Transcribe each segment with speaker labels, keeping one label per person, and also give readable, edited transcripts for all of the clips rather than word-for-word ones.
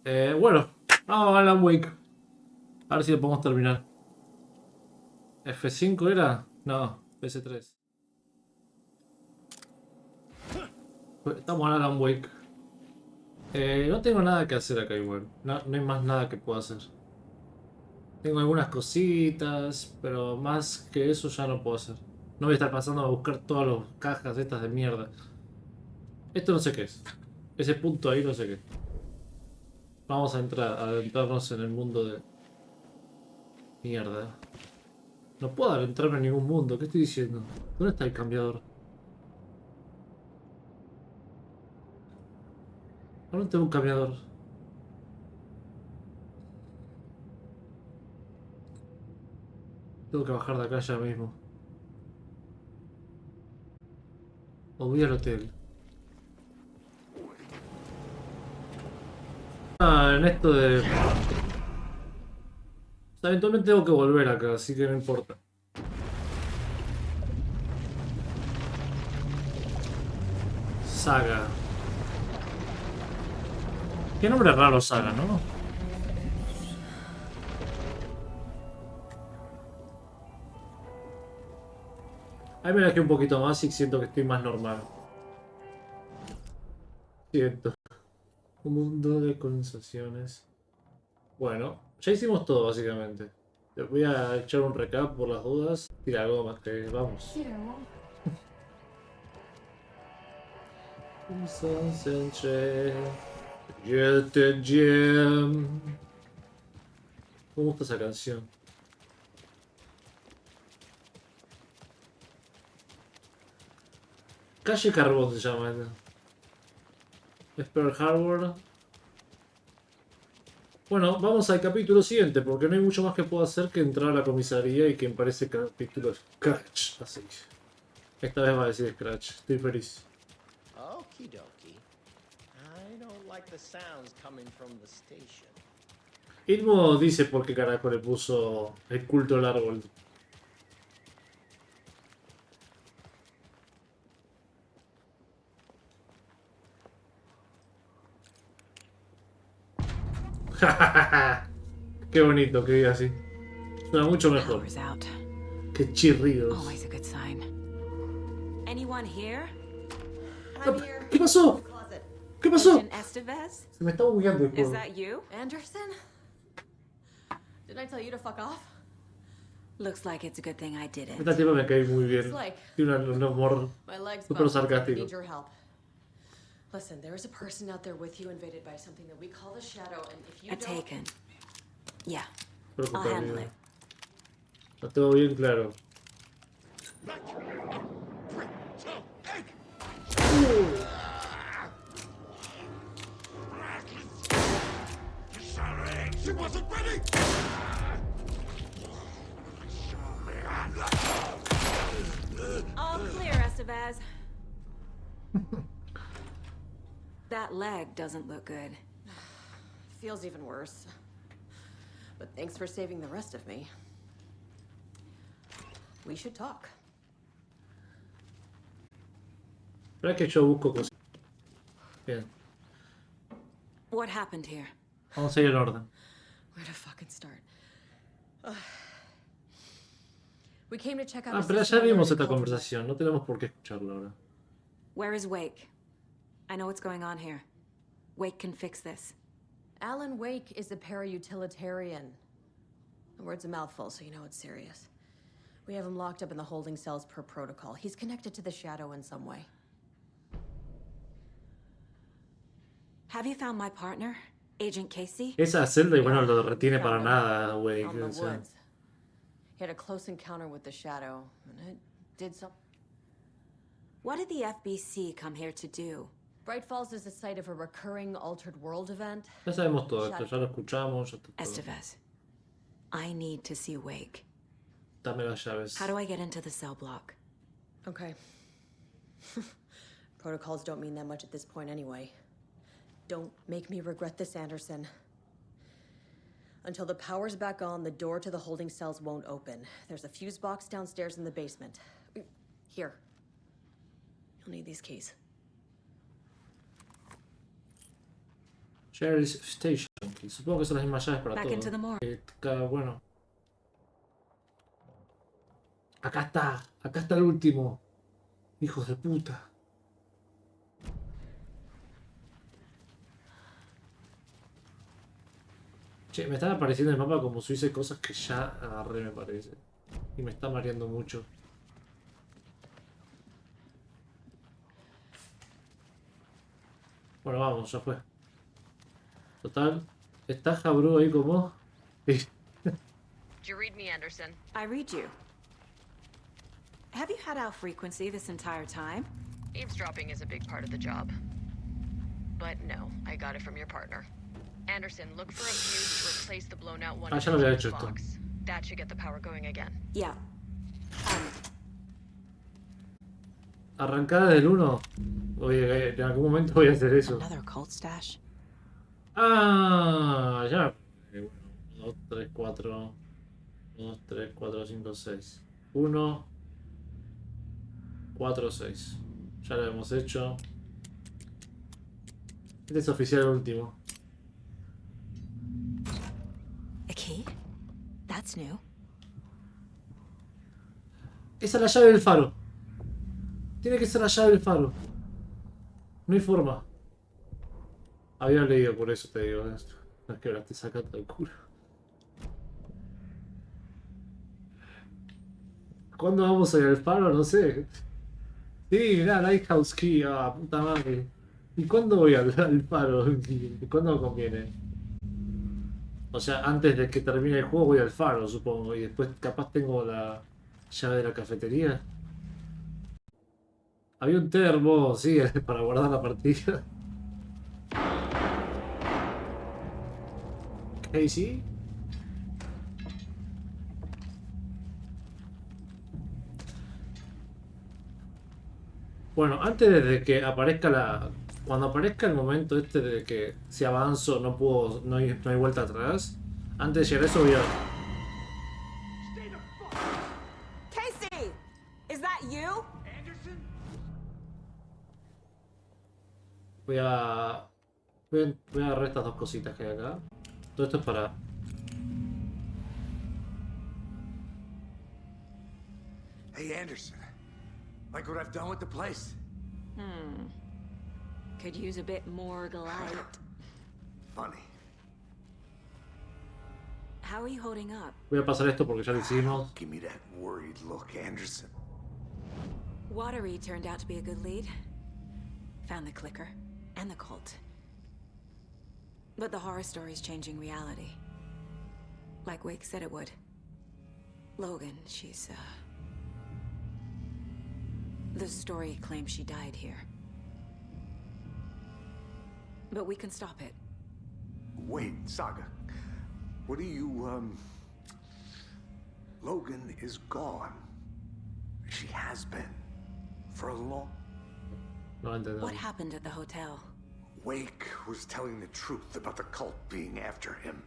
Speaker 1: Bueno, vamos a Alan Wake. A ver si lo podemos terminar. ¿F5 era? No, PS3. Estamos en Alan Wake. No tengo nada que hacer acá igual. No, no hay más nada que pueda hacer. Tengo algunas cositas, pero más que eso ya no puedo hacer. No voy a estar pasando a buscar todas las cajas estas de mierda. Esto no sé qué es. Ese punto ahí no sé qué. Vamos a entrar, a adentrarnos en el mundo de mierda. No puedo adentrarme en ningún mundo. ¿Qué estoy diciendo? ¿Dónde está el cambiador? ¿Dónde tengo un cambiador? Tengo que bajar de acá ya mismo. O voy al hotel. En esto de... O sea, eventualmente tengo que volver acá, así que no importa. Saga. Qué nombre raro Saga, ¿no? Ahí me dejé un poquito más y siento que estoy más normal. Siento. Un mundo de conversaciones. Bueno, ya hicimos todo básicamente. Les voy a echar un recap por las dudas. Tira algo más que vamos. Me gusta esa canción. Calle Carbón se llama esta. Es Pearl Harbor. Bueno, vamos al capítulo siguiente, porque no hay mucho más que puedo hacer que entrar a la comisaría y que me parece capítulo Scratch. Así. Esta vez va a decir Scratch. Estoy feliz.
Speaker 2: Okie dokie. I don't like the sounds coming from the station.
Speaker 1: Ilmo dice por qué carajo le puso el culto al árbol. Qué bonito que diga así. Suena mucho mejor. Qué chirridos. ¿Qué pasó? ¿Qué pasó? Se me está bugueando el juego.
Speaker 3: Anderson? Didn't I tell you to fuck off?
Speaker 4: Looks like it's a good thing I did it.
Speaker 1: Esta tipa me cae muy bien. Tiene un humor
Speaker 3: My legs
Speaker 1: súper
Speaker 3: busted.
Speaker 1: sarcástico.
Speaker 3: Need your help. Listen, there is a person out there with you invaded by something that we call the Shadow, and if you don't...
Speaker 4: Taken. Yeah.
Speaker 1: Creo que
Speaker 4: I'll
Speaker 1: está
Speaker 4: handle
Speaker 1: bien.
Speaker 4: it.
Speaker 1: Lo tengo bien claro.
Speaker 2: She wasn't ready!
Speaker 4: All clear, Estevez. That leg doesn't look good.
Speaker 3: Feels even worse. But thanks for saving the rest of me. We should talk.
Speaker 1: Espera que yo busco cosas. Bien.
Speaker 4: What happened here?
Speaker 1: Vamos a ir en orden.
Speaker 3: Where to fucking start? We came to check out
Speaker 1: Ah,
Speaker 3: a
Speaker 1: pero ya
Speaker 3: system
Speaker 1: vimos
Speaker 3: already
Speaker 1: esta
Speaker 3: called-
Speaker 1: conversación. No tenemos por qué escucharla ahora.
Speaker 4: Where is Wake? I know what's going on here. Wake can fix this.
Speaker 3: Alan Wake is a para-utilitarian. The word's a mouthful, so you know it's serious. We have him locked up in the holding cells per protocol. He's connected to the Shadow in some way.
Speaker 4: Have you found my partner, Agent Casey?
Speaker 1: Esa celda igual no lo retiene
Speaker 3: we
Speaker 1: para
Speaker 3: found him
Speaker 1: nada, güey.
Speaker 3: out in the
Speaker 1: O sea,
Speaker 3: woods. He had a close encounter with the Shadow, and it did some...
Speaker 4: What did the FBC come here to do?
Speaker 3: Bright Falls is the site of a recurring altered world event.
Speaker 1: ya sabemos todo esto. Ya lo escuchamos. Ya está todo.
Speaker 4: Estevez, I need to see Wake.
Speaker 1: Dame las llaves.
Speaker 4: How do I get into the cell block?
Speaker 3: Okay. Protocols don't mean that much at this point anyway. Don't make me regret this, Anderson. Until the power's back on, the door to the holding cells won't open. There's a fuse box downstairs in the basement. Here. You'll need these keys.
Speaker 1: Sheriff's Station. Y supongo que son las mismas llaves para
Speaker 4: Back into the
Speaker 1: todo.
Speaker 4: morgue.
Speaker 1: Bueno. Acá está. Acá está el último. Hijos de puta. Che, me están apareciendo en el mapa como si hubiese cosas que ya agarré, me parece. Y me está mareando mucho. Bueno, vamos, ya fue. Total. ¿Está Jabru ahí como? Sí.
Speaker 3: Did you read me, Anderson?
Speaker 4: I read you. Have you had our frequency this entire time?
Speaker 3: Eavesdropping is a big part of the job. But no, I got it from your partner. Anderson, look for a fuse to replace the blown out one
Speaker 1: Ah,
Speaker 3: in
Speaker 1: ya
Speaker 3: the
Speaker 1: lo había
Speaker 3: fuse
Speaker 1: hecho esto.
Speaker 3: box. That should get the power going again.
Speaker 4: Yeah.
Speaker 1: Arrancada del 1. Oye, en algún momento voy a hacer eso.
Speaker 4: Another cult stash.
Speaker 1: Ah, ya. Bueno, 2, 3, 4. 2, 3, 4, 5, 6. 1, 4, 6. Ya lo hemos hecho. Este es oficial el último.
Speaker 4: A key? That's new.
Speaker 1: Esa es la llave del faro. Tiene que ser la llave del faro. No hay forma. Había leído, por eso te digo esto. No es que ahora te saca todo el culo. ¿Cuándo vamos a ir al faro? No sé. Sí, mirá, Lighthouse Key. Ah, puta madre. ¿Y cuándo voy al faro? ¿Cuándo conviene? O sea, antes de que termine el juego voy al faro, supongo. Y después capaz tengo la llave de la cafetería. Había un termo, sí, para guardar la partida. Casey. Bueno, antes de que aparezca la... Cuando aparezca el momento este de que si avanzo no puedo... No hay vuelta atrás. Antes de llegar a eso voy a...
Speaker 4: Casey! Is that you?
Speaker 1: Voy a... Voy a agarrar estas dos cositas que hay acá. Todo esto es para...
Speaker 5: Hey, Anderson. Like what I've done with the place?
Speaker 4: Could use a bit more light.
Speaker 5: Funny.
Speaker 4: How are you holding up?
Speaker 1: Voy a pasar esto porque ya lo hicimos.
Speaker 5: Give me that worried look, Anderson.
Speaker 4: Watery turned out to be a good lead. Found the clicker and the cult. But the horror story's changing reality. Like Wake said it would. Logan, she's, the story claims she died here. But we can stop it.
Speaker 5: Wait, Saga. What do you, Logan is gone. She has been. For a long...
Speaker 1: No lo entendemos.
Speaker 4: What happened at the hotel?
Speaker 5: Wake was telling the truth about the cult being after him.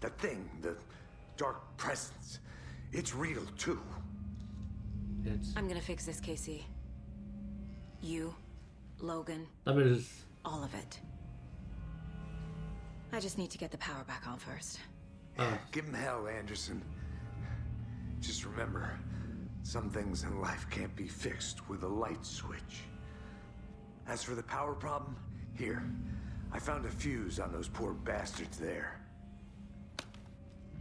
Speaker 5: That thing, the dark presence, it's real too.
Speaker 1: It's...
Speaker 4: I'm gonna fix this, Casey. You, Logan,
Speaker 1: Dame el...
Speaker 4: all of it. I just need to get the power back on first.
Speaker 1: Ah,
Speaker 5: Give him hell, Anderson. Just remember, some things in life can't be fixed with a light switch. As for the power problem, here, I found a fuse on those poor bastards there.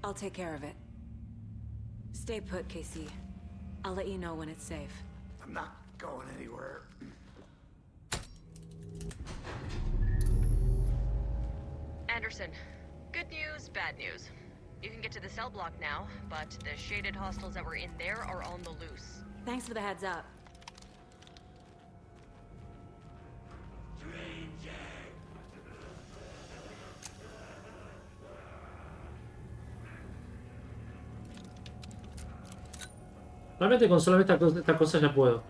Speaker 4: I'll take care of it. Stay put, Casey. I'll let you know when it's safe.
Speaker 5: I'm not going anywhere.
Speaker 3: Anderson, good news, bad news. You can get to the cell block now, but the shaded hostiles that were in there are on the loose.
Speaker 4: Thanks for the heads up.
Speaker 1: realmente con solamente esta cosa ya puedo.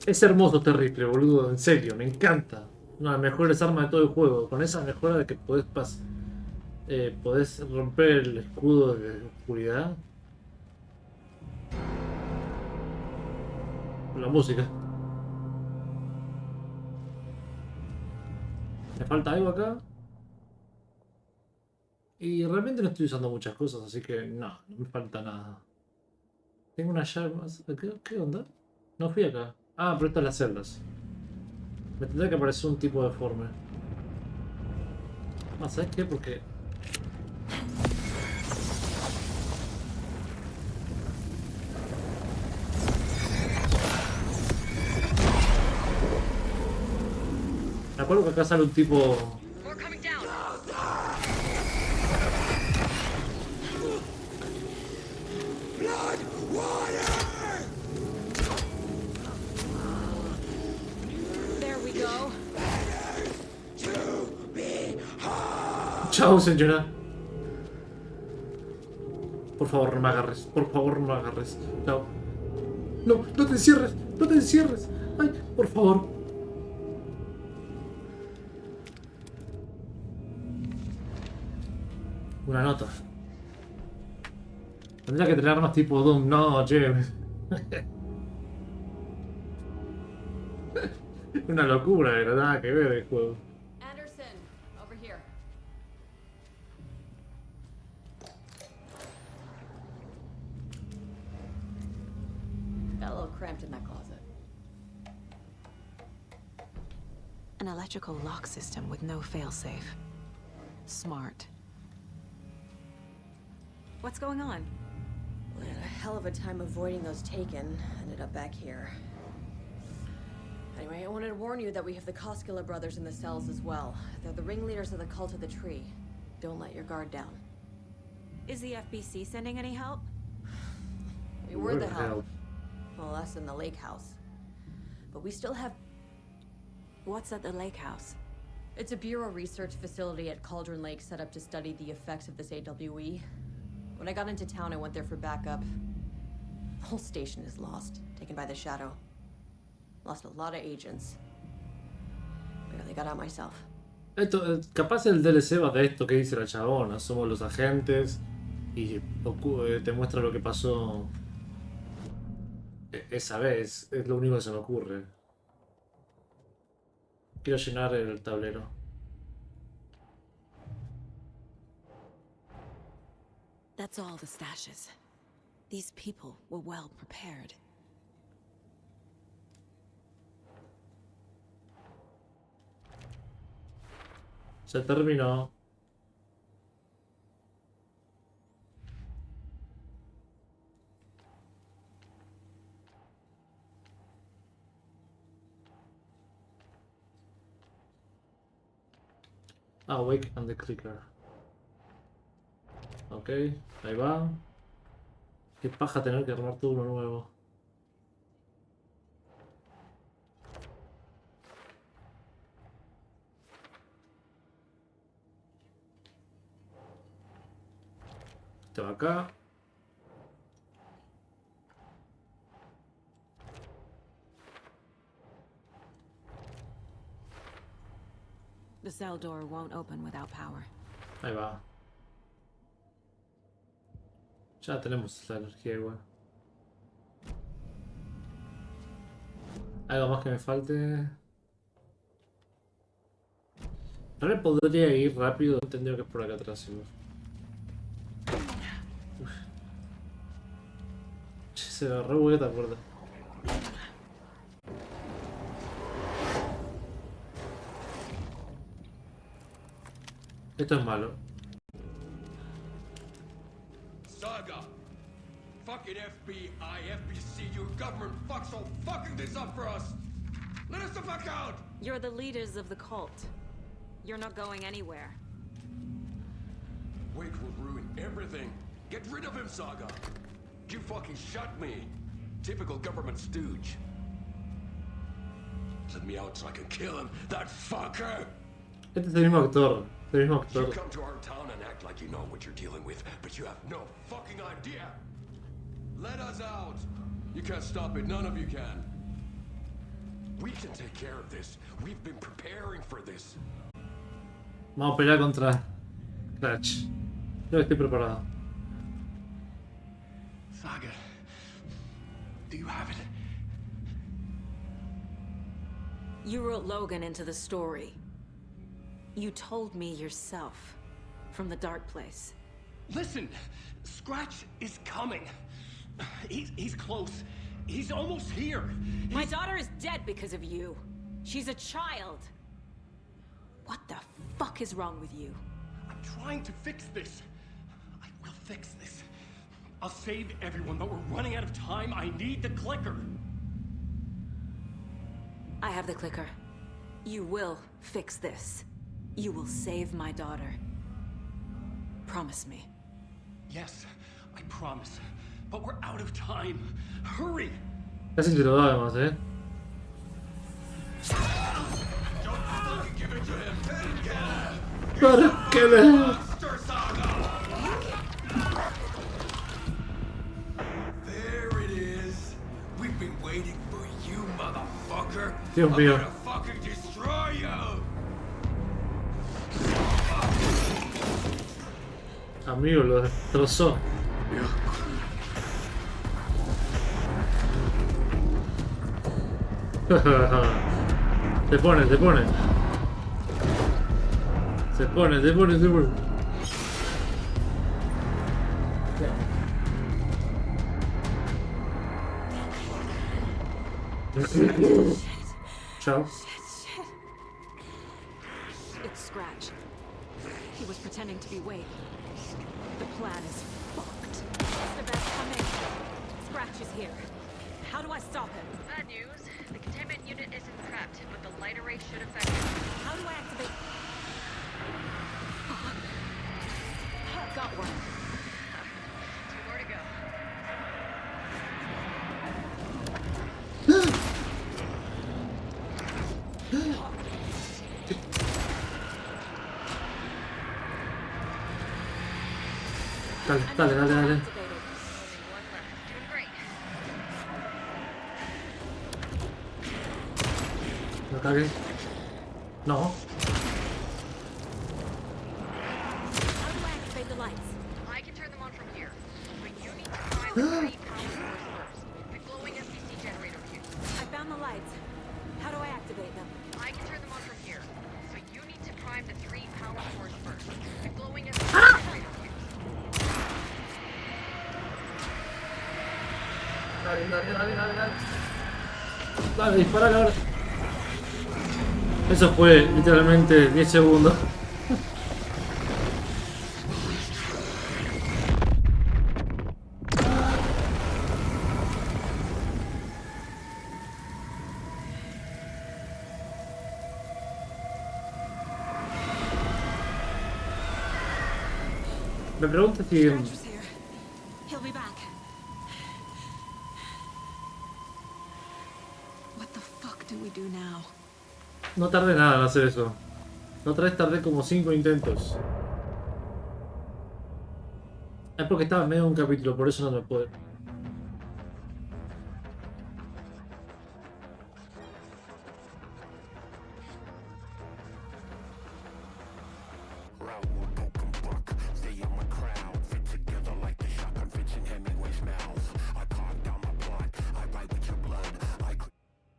Speaker 1: Es hermoso este rifle, boludo, en serio, me encanta. Una de las mejores armas de todo el juego. Con esa mejora de que podés romper el escudo de oscuridad. Con la música. Me falta algo acá. Y realmente no estoy usando muchas cosas, así que no me falta nada. Tengo una llave más. ¿Qué onda? No fui acá. Ah, pero estas las celdas. Me tendrá que aparecer un tipo deforme. Ah, ¿sabes qué? Porque... Me acuerdo que acá sale un tipo...
Speaker 4: There we go.
Speaker 1: Chao, señora. Por favor, no me agarres. Por favor, no me agarres. Chao. No, no te encierres. No te encierres. Ay, por favor. Una nota. Tendría que tener armas tipo Doom. No, che. Una locura, pero nada que ver el juego.
Speaker 3: Anderson, over here. Got a little cramped in that closet.
Speaker 4: An electrical lock system with no failsafe. Smart. What's going on?
Speaker 3: We had a hell of a time avoiding those taken. Ended up back here. Anyway, I wanted to warn you that we have the Koskela brothers in the cells as well. They're the ringleaders of the cult of the tree. Don't let your guard down.
Speaker 4: Is the FBC sending any help?
Speaker 3: We were the help. Well, us in the lake house. But we still have...
Speaker 4: What's at the lake house?
Speaker 3: It's a Bureau research facility at Cauldron Lake set up to study the effects of this AWE. When I got into town, I went there for backup. The whole station is lost, taken by the Shadow. Lost a lot of agents. Barely got out myself.
Speaker 1: Esto, capaz el DLC va de esto que dice la chabona. Somos los agentes y te muestra lo que pasó esa vez. Es lo único que se me ocurre. Quiero llenar el tablero.
Speaker 4: That's all the stashes. These people were well prepared.
Speaker 1: Se terminó. Awake and the clicker. Ok, ahí va. Qué paja tener que armar todo uno nuevo. Este va acá.
Speaker 4: The cell door won't open without power.
Speaker 1: Ahí va. Ya tenemos la energía igual. ¿Algo más que me falte? Ahora podría ir rápido, entendido que es por acá atrás igual. Uf. Che, se agarró bugueta, puerta. Esto es malo.
Speaker 6: Saga! Fucking FBI, FBC, your government fucks all fucking this up for us! Let us the fuck out!
Speaker 4: You're the leaders of the cult. You're not going anywhere.
Speaker 6: Wake will ruin everything. Get rid of him, Saga! You fucking shot me! Typical government stooge. Let me out so I can kill him, that fucker!
Speaker 1: Este es el mismo actor. El mismo
Speaker 6: You
Speaker 1: actor.
Speaker 6: come to our town and act like you know what you're dealing with, but you have no fucking idea! Let us out! You can't stop it, none of you can. We can take care of this. We've been preparing for this.
Speaker 1: Vamos a pelear contra Scratch. Yo estoy preparado.
Speaker 6: Saga, do you have it?
Speaker 4: You wrote Logan into the story. You told me yourself. From the dark place.
Speaker 6: Listen, Scratch is coming. He's close. He's almost here.
Speaker 4: My daughter is dead because of you. She's a child. What the fuck is wrong with you?
Speaker 6: I'm trying to fix this. I will fix this. I'll save everyone, but we're running out of time. I need the clicker.
Speaker 4: I have the clicker. You will fix this. You will save my daughter. Promise me.
Speaker 6: Yes, I promise. But we're out of time. Hurry!
Speaker 1: Casi te lo da además,
Speaker 6: Don't fucking give it to him!
Speaker 1: ¿Para qué le...?
Speaker 6: Monster Saga! There it is. We've been waiting for you, motherfucker.
Speaker 1: Dios mío.
Speaker 6: I'm gonna fucking destroy you!
Speaker 1: Amigo, lo destrozó. Se pone. Chao.
Speaker 4: Shit. It's Scratch. He was pretending to be Wade. The plan is fucked. Mr. Best, come in. Scratch is here. How do I stop him?
Speaker 7: Bad news. The containment unit isn't prepped, but the light array should affect it.
Speaker 4: How do I activate... Got one.
Speaker 7: 2 more to go.
Speaker 1: Dale.
Speaker 7: Only 1 left. Doing great.
Speaker 1: No cagues. No.
Speaker 4: How do I activate the lights?
Speaker 7: I can turn them on from here. But you need to find the 3 power source first. The glowing SPC generator fuse.
Speaker 4: I found the lights. How do I activate them?
Speaker 7: I can turn them on from here. So you need to prime the 3 power source first. The glowing SPC generator fuse.
Speaker 1: Dale, dispara ahora. Eso fue literalmente 10 segundos. Me pregunto si...
Speaker 4: Scratch was here. He'll be back. What the fuck do we do now?
Speaker 1: No tardé nada en hacer eso. La otra vez tardé como 5 intentos. Es porque estaba en medio de un capítulo, por eso no me puedo.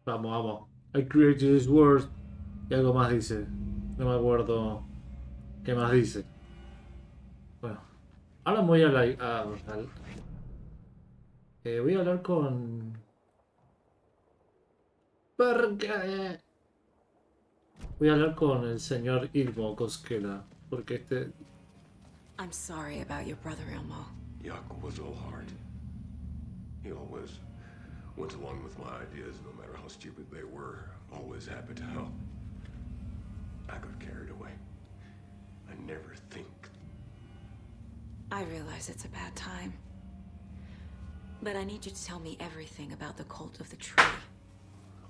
Speaker 1: Vamos. I created this world. Y algo más dice. No me acuerdo qué más dice. Bueno. Ahora voy a voy a hablar con... Porque... Voy a hablar con el señor Ilmo Koskela. Porque este...
Speaker 4: I'm sorry about your brother, Ilmo.
Speaker 6: Yaku was all heart. He always went along with my ideas, no matter how stupid they were. Always happy to help. I got carried away. I never think.
Speaker 4: I realize it's a bad time. But I need you to tell me everything about the cult of the tree.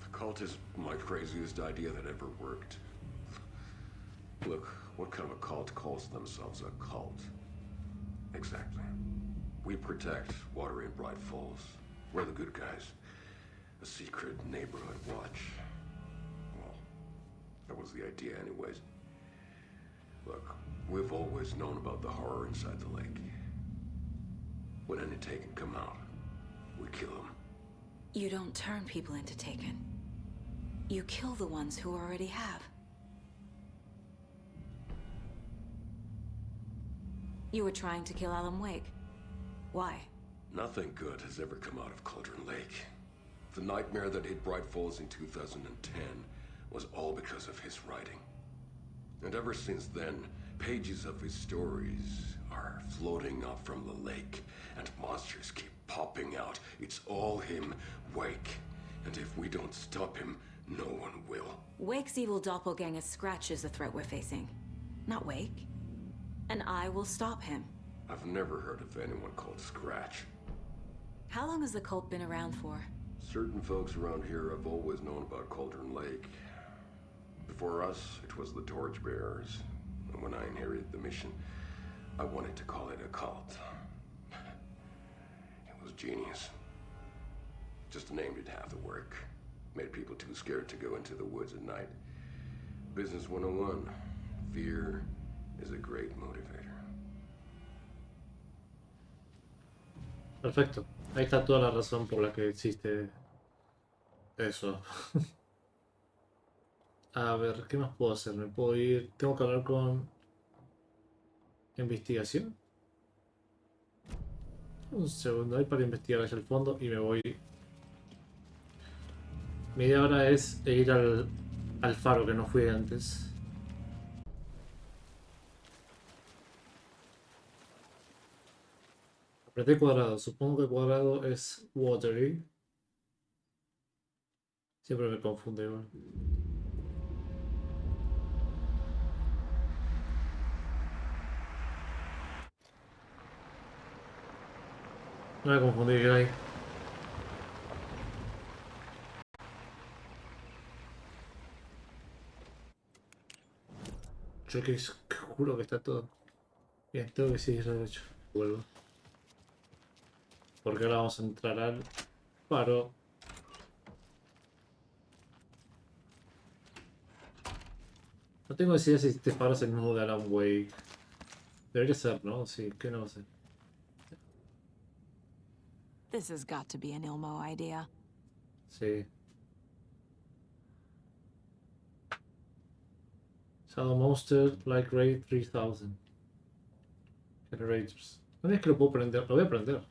Speaker 6: The cult is my craziest idea that ever worked. Look, what kind of a cult calls themselves a cult? Exactly. We protect Watery and Bright Falls. We're the good guys. A secret neighborhood watch. That was the idea anyways. Look, we've always known about the horror inside the lake. When any Taken come out, we kill them.
Speaker 4: You don't turn people into Taken. You kill the ones who already have. You were trying to kill Alan Wake. Why?
Speaker 6: Nothing good has ever come out of Cauldron Lake. The nightmare that hit Bright Falls in 2010 was all because of his writing. And ever since then, pages of his stories are floating up from the lake, and monsters keep popping out. It's all him, Wake. And if we don't stop him, no one will.
Speaker 4: Wake's evil doppelganger Scratch is the threat we're facing, not Wake. And I will stop him.
Speaker 6: I've never heard of anyone called Scratch.
Speaker 4: How long has the cult been around for?
Speaker 6: Certain folks around here have always known about Cauldron Lake. Before us, it was the Torchbearers. And when I inherited the mission, I wanted to call it a cult. It was genius. Just named it half the work. Made people too scared to go into the woods at night. Business 101. Fear is a great motivator.
Speaker 1: Perfecto. Ahí está toda la razón por la que existe eso. A ver, ¿qué más puedo hacer? ¿Me puedo ir? ¿Tengo que hablar con investigación? Un segundo, hay para investigar hacia el fondo y me voy. Mi idea ahora es ir al faro que no fui antes. Apreté cuadrado, supongo que cuadrado es watery. Siempre me confunde igual. No me confundí, Gray. Yo que juro que está todo. Bien, tengo que seguir derecho. Vuelvo. Porque ahora vamos a entrar al faro. No tengo idea si este faro es el mismo de Alan Wake. Debería ser, ¿no? Sí, que no sé.
Speaker 4: This has got to be an Ilmo idea.
Speaker 1: Sí. Shadow Monster, Like Ray 3000. Generators. ¿Dónde es que lo puedo prender? Lo voy a prender.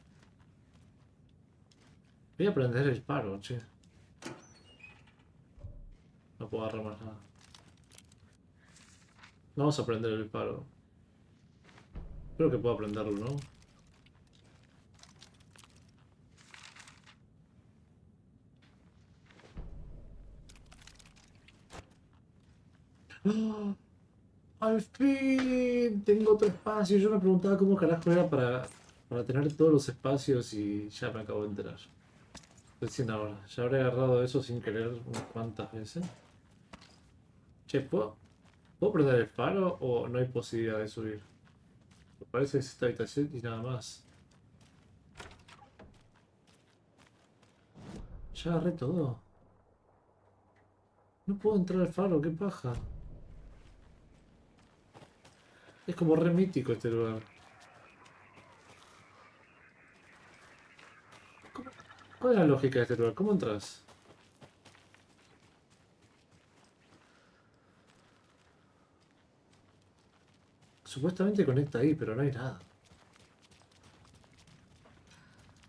Speaker 1: Voy a prender el faro, che. No puedo agarrar más nada. Vamos a prender el faro. Creo que puedo prenderlo, ¿no? ¡Ah! ¡Al fin! Tengo otro espacio. Yo me preguntaba cómo carajo era para tener todos los espacios y ya me acabo de enterar. Recién ahora. Ya habré agarrado eso sin querer unas cuantas veces. Che, ¿puedo prender el faro o no hay posibilidad de subir? Me parece que es esta habitación y nada más. Ya agarré todo. No puedo entrar al faro, qué paja. Es como re mítico este lugar. ¿Cuál es la lógica de este lugar? ¿Cómo entras? Supuestamente conecta ahí, pero no hay nada.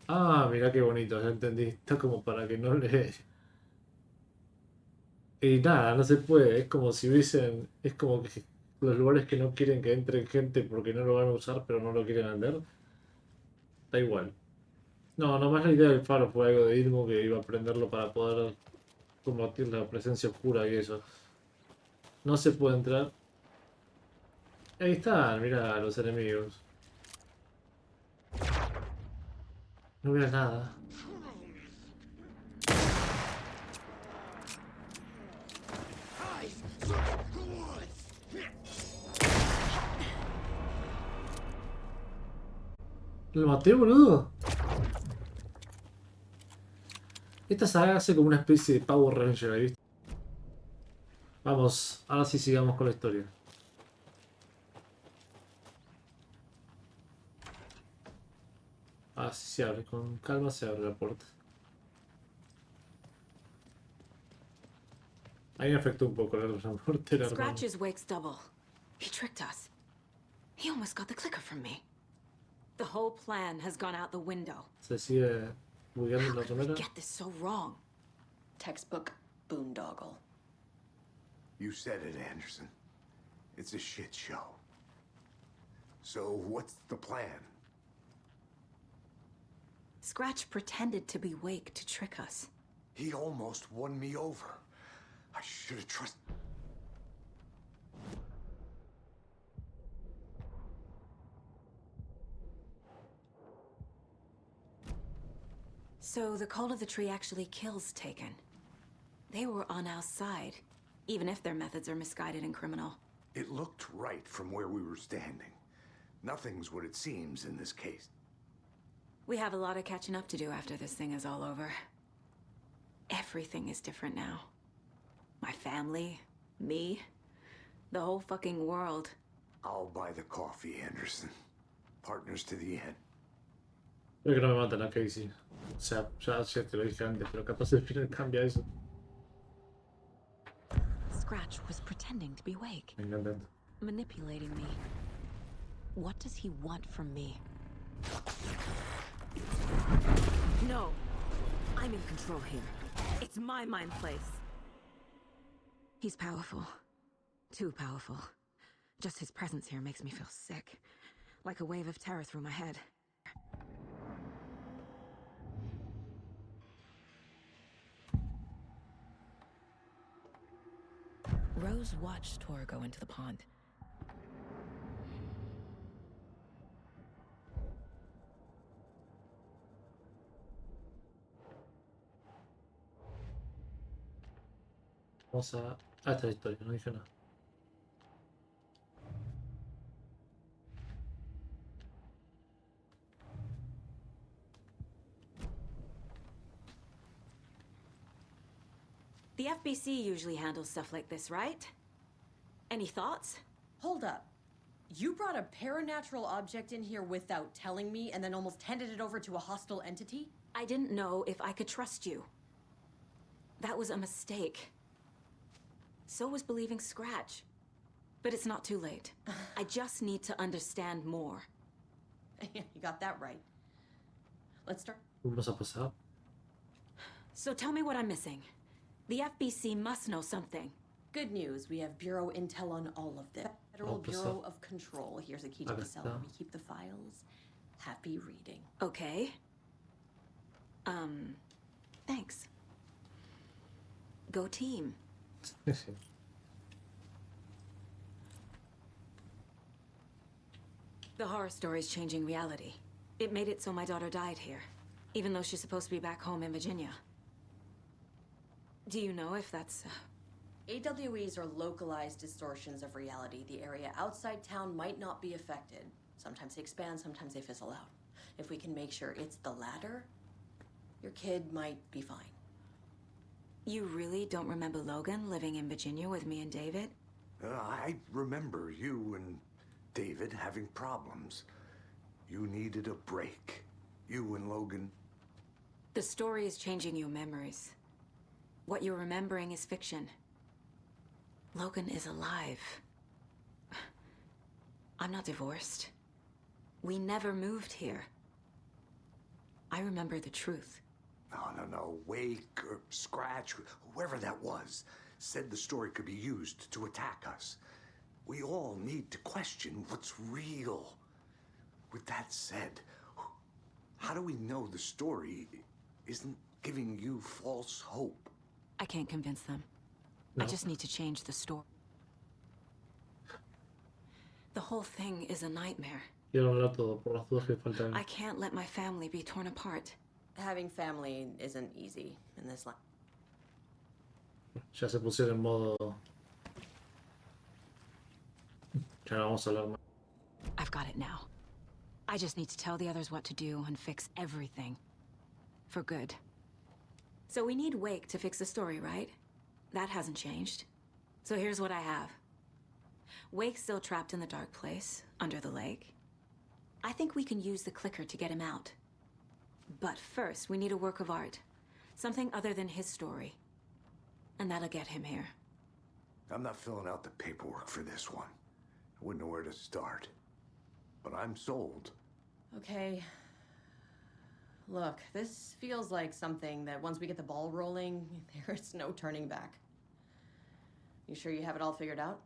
Speaker 1: Ah, mirá qué bonito, ya entendí. Está como para que no le... Y nada, no se puede. Es como si hubiesen... Es como que los lugares que no quieren que entre gente porque no lo van a usar, pero no lo quieren vender. Da igual. No, nomás la idea del faro fue algo de Ilmo que iba a prenderlo para poder combatir la presencia oscura y eso. No se puede entrar. Ahí están, mira los enemigos. No veo nada. ¿Lo maté, boludo? Esta saga hace como una especie de Power Ranger, ¿viste? Vamos, ahora sí sigamos con la historia. Ah, sí se abre, con calma se abre la puerta. A mí me afectó un poco la muerte del hermano.
Speaker 4: Scratch's wake's double. He tricked us. He almost got the clicker from me. The whole plan has gone out the window.
Speaker 1: Se sigue bugueando
Speaker 4: How
Speaker 1: la
Speaker 4: could we
Speaker 1: remera.
Speaker 4: get this so wrong?
Speaker 3: Textbook boondoggle.
Speaker 5: You said it, Anderson. It's a shit show. So what's the plan?
Speaker 4: Scratch pretended to be Wake to trick us.
Speaker 5: He almost won me over. I should have trusted.
Speaker 4: So the call of the tree actually kills Taken. They were on our side, even if their methods are misguided and criminal.
Speaker 5: It looked right from where we were standing. Nothing's what it seems in this case.
Speaker 4: We have a lot of catching up to do after this thing is all over. Everything is different now. My family, me, the whole fucking world.
Speaker 5: I'll buy the coffee, Anderson. Partners to the end.
Speaker 1: Creo que no me matan a Casey. O sea, ya te lo dije antes, pero capaz el final cambia eso.
Speaker 8: Scratch was pretending to be Wake,
Speaker 1: Me encanta.
Speaker 8: manipulating me. What does he want from me?
Speaker 4: No, I'm in control here. It's my mind place.
Speaker 8: He's powerful. Too powerful. Just his presence here makes me feel sick. Like a wave of terror through my head.
Speaker 9: Rose watched Tor go into the pond.
Speaker 1: Vamos a esta historia, no dije nada.
Speaker 4: The FBC usually handles stuff like this, right? Any thoughts?
Speaker 3: Hold up. You brought a paranatural object in here without telling me and then almost handed it over to a hostile entity?
Speaker 4: I didn't know if I could trust you. That was a mistake. So was believing Scratch. But it's not too late. I just need to understand more.
Speaker 3: You got that right. Let's start.
Speaker 1: Vamos a pasar.
Speaker 4: So tell me what I'm missing. The FBC must know something.
Speaker 3: Good news, we have Bureau intel on all of this. Federal
Speaker 1: Oh, pues,
Speaker 3: Bureau of Control. Here's a key to
Speaker 1: Acá
Speaker 3: the cell where
Speaker 1: está.
Speaker 3: we keep the files. Happy reading.
Speaker 4: Okay. Thanks. Go team. The horror story's changing reality. It made it so my daughter died here, even though she's supposed to be back home in Virginia. Do you know if that's...
Speaker 3: AWEs are localized distortions of reality. The area outside town might not be affected. Sometimes they expand, sometimes they fizzle out. If we can make sure it's the latter, your kid might be fine.
Speaker 4: You really don't remember Logan living in Virginia with me and David?
Speaker 5: I remember you and David having problems. You needed a break. You and Logan.
Speaker 4: The story is changing your memories. What you're remembering is fiction. Logan is alive. I'm not divorced. We never moved here. I remember the truth.
Speaker 5: No. Wake or Scratch, whoever that was, said the story could be used to attack us. We all need to question what's real. With that said, how do we know the story isn't giving you false hope?
Speaker 4: I can't convince them.
Speaker 1: No.
Speaker 4: I just need to change the story. The whole thing is a nightmare.
Speaker 1: Quiero hablar todo por las dudas que faltan.
Speaker 4: I can't let my family be torn apart.
Speaker 3: Having family isn't easy in this life.
Speaker 1: Ya se pusieron en modo. Ya no vamos a hablar más.
Speaker 4: I've got it now. I just need to tell the others what to do and fix everything. For good. So we need Wake to fix the story, right? That hasn't changed. So here's what I have. Wake's still trapped in the dark place, under the lake. I think we can use the clicker to get him out. But first, we need a work of art. Something other than his story. And that'll get him here.
Speaker 5: I'm not filling out the paperwork for this one. I wouldn't know where to start. But I'm sold.
Speaker 3: Okay. Look, this feels like something that once we get the ball rolling, there is no turning back. You sure you have it all figured out?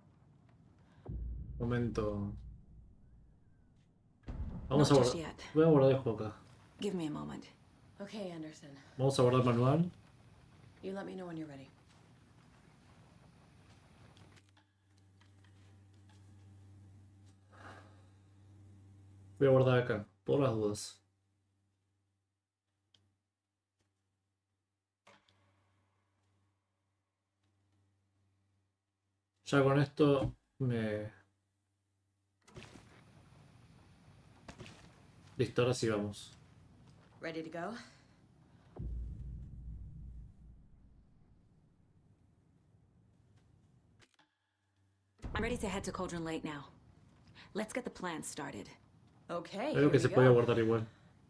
Speaker 1: Momento.
Speaker 4: Not
Speaker 1: Vamos a
Speaker 4: just
Speaker 1: guardar.
Speaker 4: yet.
Speaker 1: Voy a guardar el juego acá.
Speaker 4: Give me a moment.
Speaker 3: Okay, Anderson.
Speaker 1: Vamos a guardar el manual.
Speaker 3: You let me know when you're ready.
Speaker 1: Voy a guardar acá, por las dudas. Ya con esto me... Listo, ahora sí vamos.
Speaker 3: Ready to go?
Speaker 4: I'm ready to head to Cauldron Lake now. Let's get the plan started.
Speaker 3: Okay,
Speaker 1: Creo
Speaker 3: here
Speaker 1: que
Speaker 3: we
Speaker 1: se puede
Speaker 3: go.
Speaker 1: guardar igual.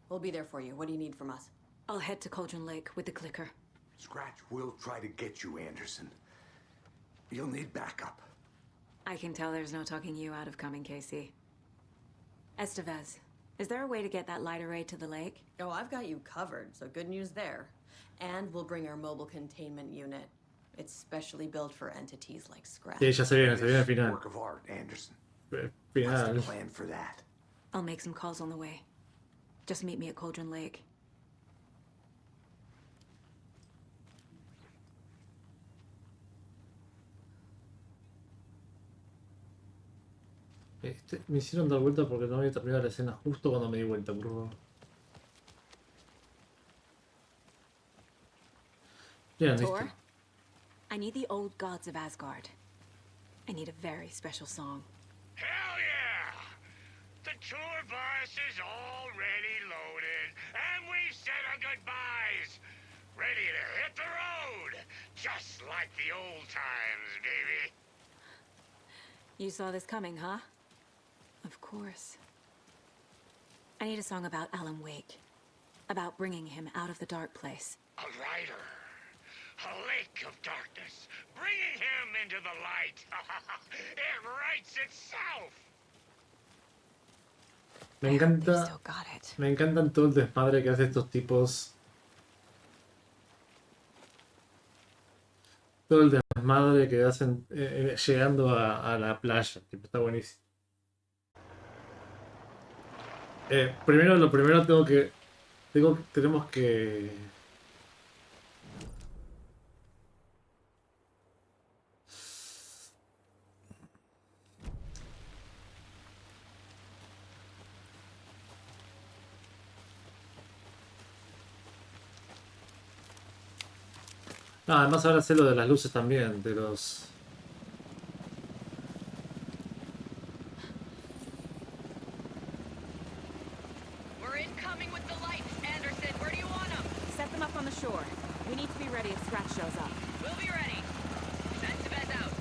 Speaker 3: We'll be there for you. What do you need from us?
Speaker 4: I'll head to Cauldron Lake with the clicker.
Speaker 5: Scratch will try to get you, Anderson. You'll need backup.
Speaker 4: I can tell there's no talking you out of coming, Casey. Estevez, is there a way to get that light array to the lake?
Speaker 3: Oh, I've got you covered, so good news there. And we'll bring our mobile containment unit. It's specially built for entities like Scratch.
Speaker 1: Sí, ya se viene al final.
Speaker 5: Work of art, Anderson. What's
Speaker 1: Final.
Speaker 5: the plan for that?
Speaker 4: I'll make some calls on the way. Just meet me at Cauldron Lake.
Speaker 1: Me hicieron dar vuelta porque no había terminado la escena justo cuando me di vuelta, por favor. Bien, listo.
Speaker 4: Tor, I need the old gods of Asgard. I need a very special song.
Speaker 10: Hell yeah! The tour bus is already loaded, and we've said our goodbyes. Ready to hit the road, just like the old times, baby.
Speaker 4: You saw this coming, huh? Of course. I need a song about Alan Wake. About bringing him out of the dark place.
Speaker 10: A rider. A lake of darkness. Bringing him into the light. It writes itself.
Speaker 1: Me
Speaker 4: I hope they
Speaker 1: encanta.
Speaker 4: still got it.
Speaker 1: Me encantan todo el desmadre que hace estos tipos. Todo el desmadre que hacen llegando a la playa. Tipo, está buenísimo. Primero, lo primero tenemos que... No, además ahora sé lo de las luces también, de los...
Speaker 7: We're incoming with the lights, Anderson. Where do you want them?
Speaker 8: Set them up on the shore. We need to be ready if Scratch shows up.
Speaker 7: We'll be ready. Estevez out.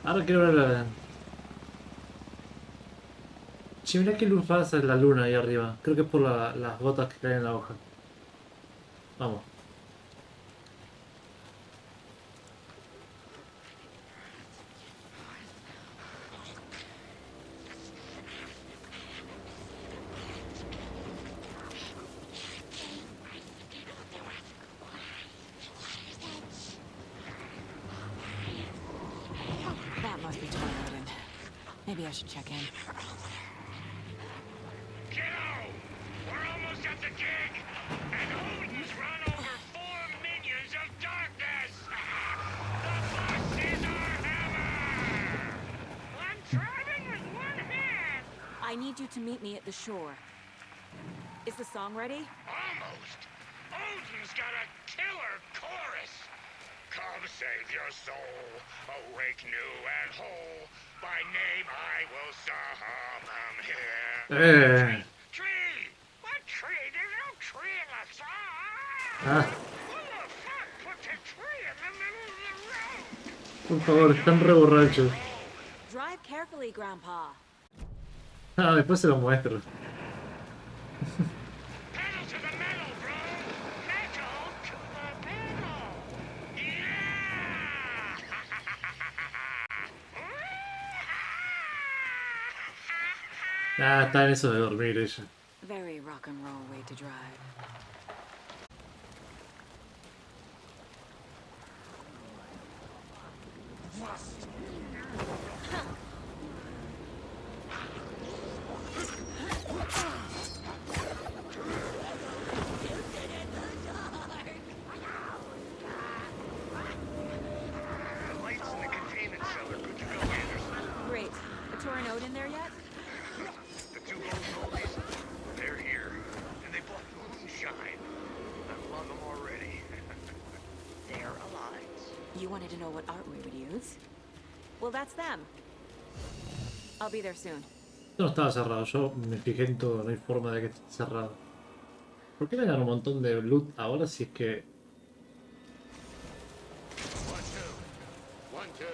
Speaker 1: Ahora quiero ver la... Che, mirá qué luz pasa en la luna ahí arriba. Creo que es por las gotas que caen en la hoja. Vamos.
Speaker 4: That must be Tor Odin. Maybe I should check in.
Speaker 10: Kiddo! We're almost at the gig! And Odin's run over 4 minions of darkness! The bus is our hammer! I'm driving with one hand!
Speaker 8: I need you to meet me at the shore. Is the song ready?
Speaker 10: Almost! Odin's got a killer chorus! Come save your soul, awake new and whole. By name I will summon here. Tree! What tree? There's no tree in the song!
Speaker 1: Ah.
Speaker 10: Who the fuck put the tree in the
Speaker 1: Por favor, están re borrachos.
Speaker 4: Drive carefully, Grandpa.
Speaker 1: Ah, después se lo muestro.
Speaker 10: Pedal to the metal, bro! Metal to the pedal! Yeah!
Speaker 1: Ah, está en eso de dormir ella.
Speaker 4: Very rock and roll way to drive.
Speaker 10: Lights in the containment cell are good to go, Anderson.
Speaker 4: Great. A Tornado in there yet?
Speaker 10: The two gold goldies, they're here. And they bought moonshine. I love them already. They're alive.
Speaker 4: You wanted to know what art we would use? Well, that's them. I'll be there soon.
Speaker 1: Esto no estaba cerrado, yo me fijé en todo, no hay forma de que esté cerrado. ¿Por qué me dan un montón de loot ahora si es que...
Speaker 10: 1, 2. 1, 2.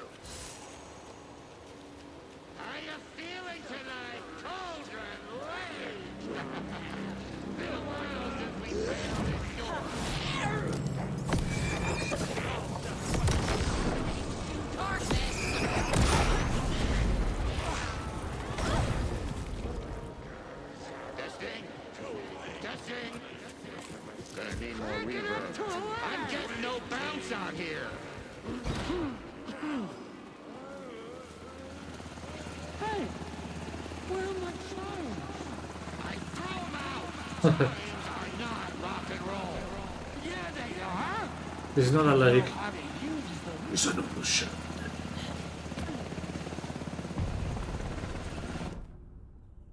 Speaker 10: How you feeling tonight, Cauldron Lake? Been a while since we sailed ashore. Testing. Testing. Gonna need more reverb. I'm getting no bounce out here. Hey, where are my chimes? I throw them out. Chimes are not rock and roll. Yeah, they are.
Speaker 1: It's not like...
Speaker 10: How to use them.
Speaker 1: It's an illusion.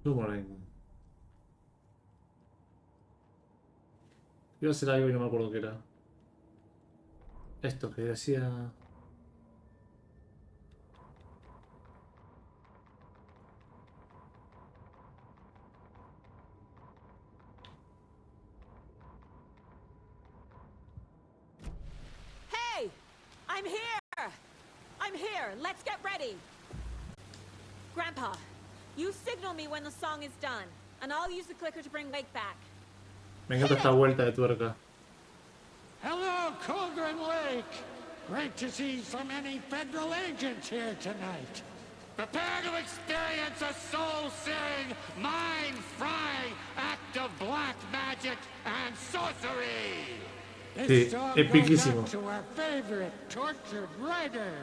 Speaker 1: Summering. Iba a hacer algo y no me acuerdo qué era. Esto que decía...
Speaker 4: Hey! I'm here! I'm here! Let's get ready! Grandpa, you signal me when the song is done, and I'll use the clicker to bring Wake back.
Speaker 1: Me encanta esta vuelta de tuerca.
Speaker 10: Hello, Cauldron Lake. Great to see so many federal agents here tonight. Prepare to experience a soul-searing, mind-frying act of black magic and sorcery.
Speaker 1: Sí,
Speaker 10: This song goes
Speaker 1: epiquísimo.
Speaker 10: out to our favorite tortured writer.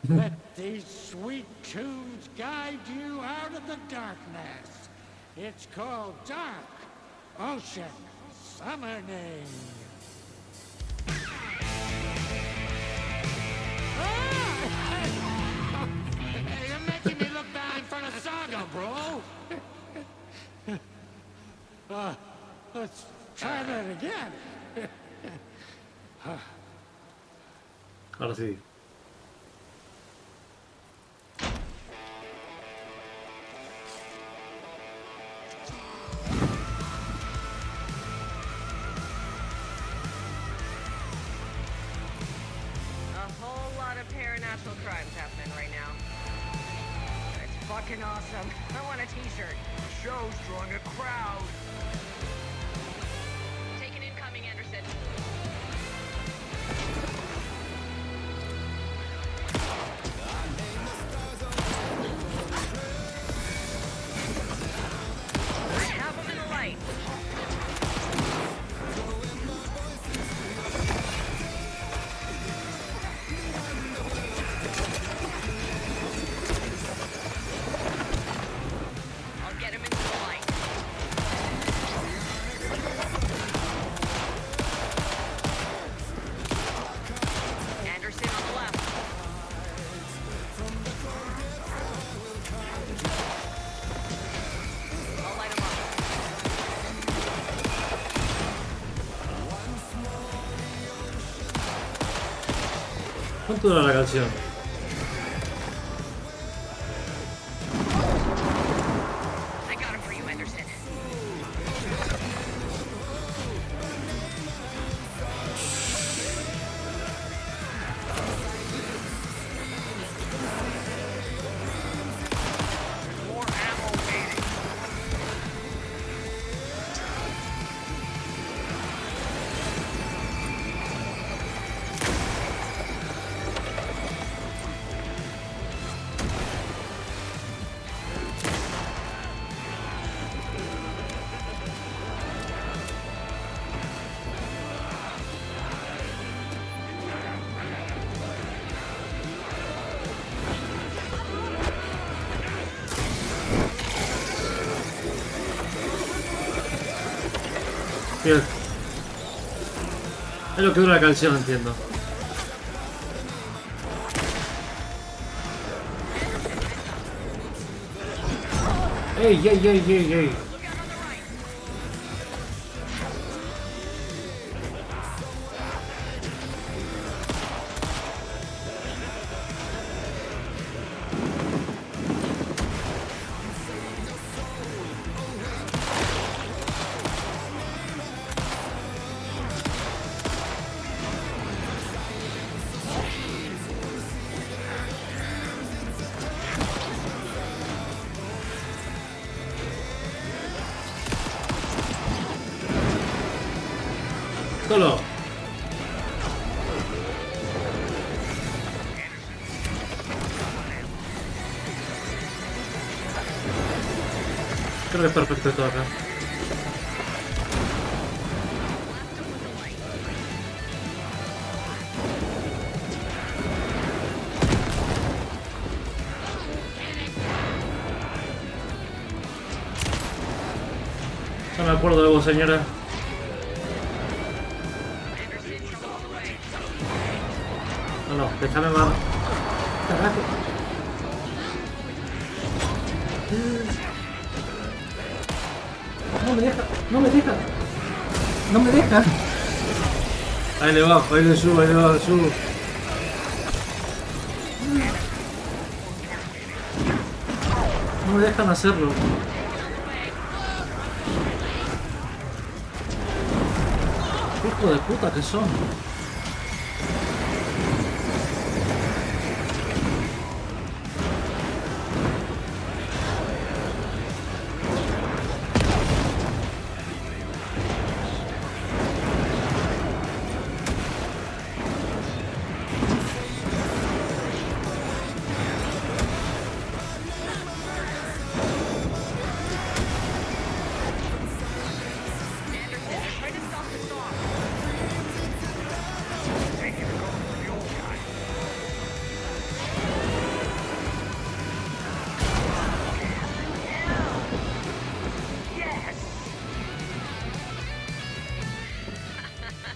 Speaker 10: Let these sweet tunes guide you out of the darkness. It's called Dark Ocean Summoning. Hey, you're making me look bad in front of Saga, bro. Let's try that again.
Speaker 1: Ahora sí.
Speaker 7: A whole lot of paranatural crimes happening right now. It's fucking awesome. I want a t-shirt.
Speaker 10: The show's drawing a crowd.
Speaker 7: Take an incoming, Anderson. I have him in the light. I'll get him into the light. Anderson on the left. I'll light him up.
Speaker 1: ¿Cuánto dura la canción?
Speaker 7: I got him for you, Anderson.
Speaker 1: Bien. Es lo que dura la canción, entiendo. ¡Ey, ey, ey, ey, ey! Solo. Creo que es perfecto todo acá. No me acuerdo de vos, señora. No, déjame más. Carajo. No me deja, no me deja. No me deja. Ahí le bajo, ahí le subo, ahí le bajo, subo. No me dejan hacerlo. Hijo de puta que son.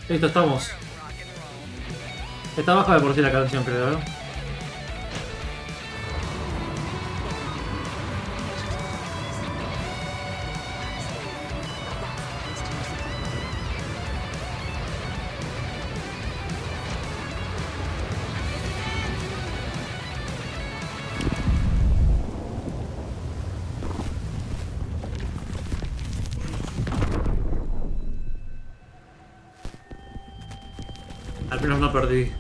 Speaker 1: Listo, estamos. Está baja de por sí la canción, creo, ¿no? Al menos no perdí.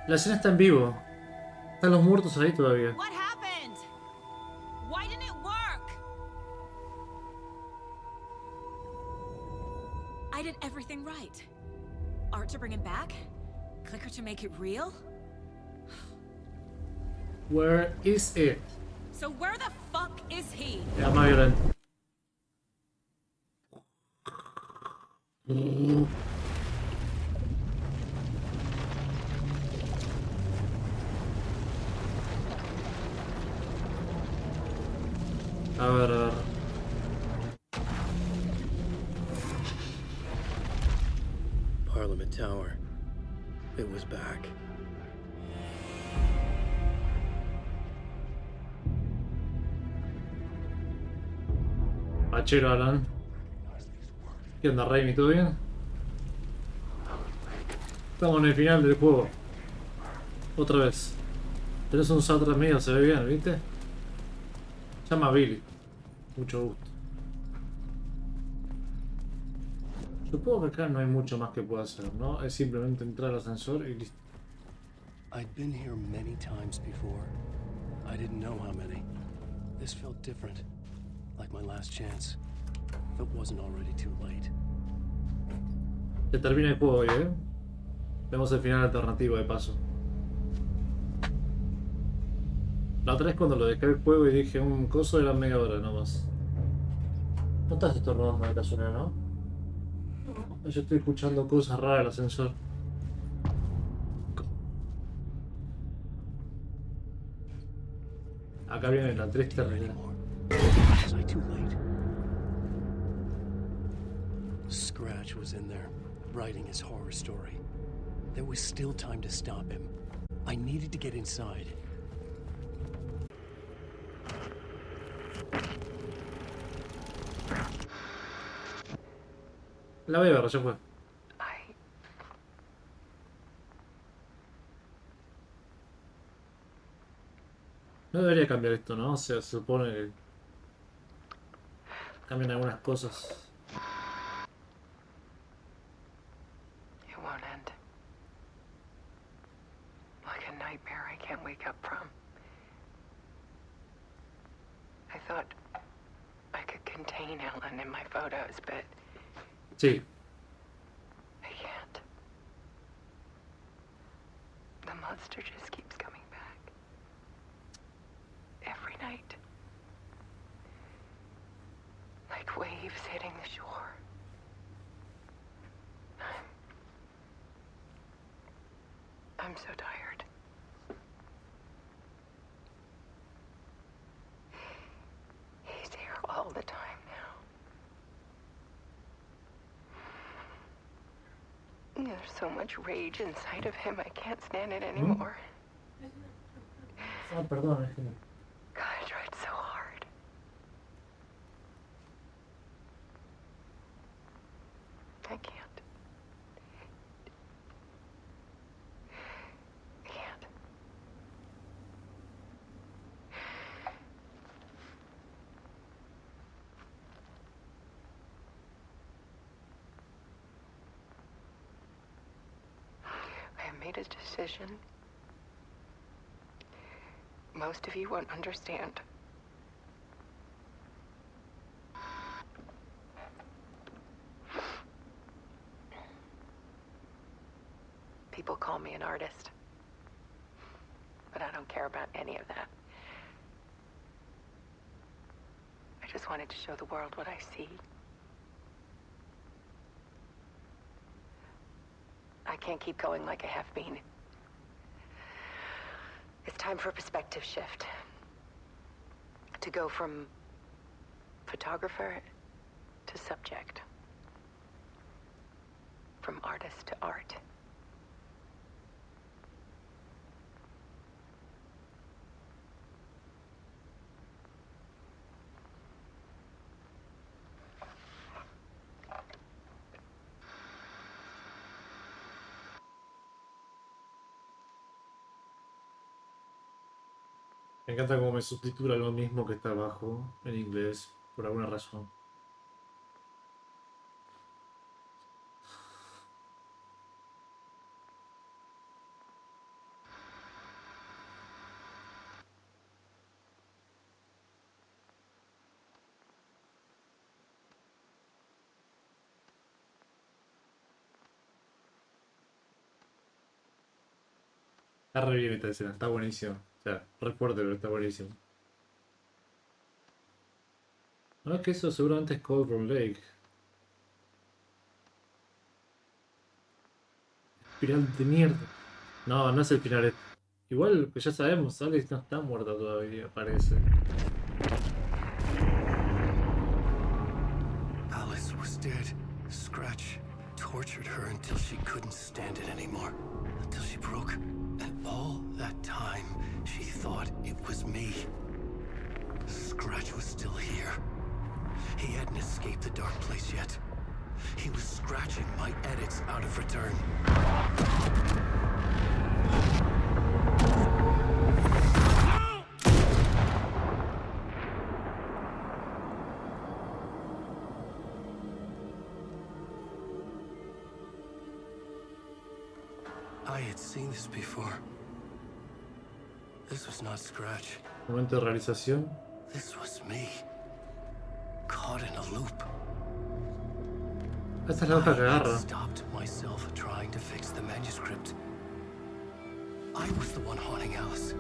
Speaker 1: La escena está en vivo. Están los muertos ahí todavía.
Speaker 4: What happened? Why didn't it work? I did everything right. Art to bring him back? Clicker to make it real?
Speaker 1: Where is it?
Speaker 4: So where the fuck is he?
Speaker 1: Ya, más violento. A ver, a ver.
Speaker 11: Parliament Tower. It was back.
Speaker 1: Pachero, Alan. ¿Qué onda, Raimi? ¿Todo bien? Estamos en el final del juego. Otra vez. Tenés un soundtrack mío, se ve bien, ¿viste? Se llama Billy. Mucho gusto. Supongo que acá no hay mucho más que pueda hacer, ¿no? Es simplemente entrar al ascensor y listo.
Speaker 11: I'd been here many times before. I didn't know how many. This felt different. Like my last chance. If it wasn't already too late.
Speaker 1: Se termina el juego hoy, ¿eh? Vemos el final alternativo de paso. La otra vez cuando lo dejé el juego y dije un coso era media hora nomás. No estás estornudando de casualidad, ¿no? Yo estoy escuchando cosas raras del ascensor. Acá viene la triste realidad.
Speaker 11: Was I too late? Scratch was in there, writing his horror story. There was still time to stop him. I needed to get inside.
Speaker 1: La voy a ver, ya fue. No debería cambiar esto, ¿no? O sea, se supone que cambian algunas cosas.
Speaker 12: It won't end. Like a nightmare I can't wake up from. I thought I could contain Ellen in my photos, but
Speaker 1: Sí.
Speaker 12: I can't. The monster just keeps coming back. Every night. Like waves hitting the shore. I'm so tired. He's here all the time now. There's so much rage inside of him, I can't stand it anymore.
Speaker 1: Ah, perdón, es que no.
Speaker 12: God, I tried so hard. I can't. I can't. I have made a decision. Most of you won't understand. People call me an artist, but I don't care about any of that. I just wanted to show the world what I see. I can't keep going like I have been. It's time for a perspective shift. To go from photographer to subject. From artist to art.
Speaker 1: Me encanta cómo me subtitula lo mismo que está abajo en inglés, por alguna razón. Está re bien esta escena, está buenísimo. O sea, re fuerte, pero está buenísimo. No, es que eso seguramente es Cold Room Lake. Espiral de mierda. No, no es el final. Igual, que ya sabemos, Alex no está muerta todavía, parece.
Speaker 11: Alice was dead. Scratch tortured her until she couldn't stand it anymore. Until she broke. And all that time, she thought it was me. Scratch was still here. He hadn't escaped the dark place yet. He was scratching my edits out of return. I had seen this before. This was not Scratch.
Speaker 1: Momento de realización.
Speaker 11: This was me. Caught in a loop.
Speaker 1: Esta es la hoja que
Speaker 11: I
Speaker 1: agarra.
Speaker 11: stopped myself trying to fix the manuscript. I was the one haunting Alice.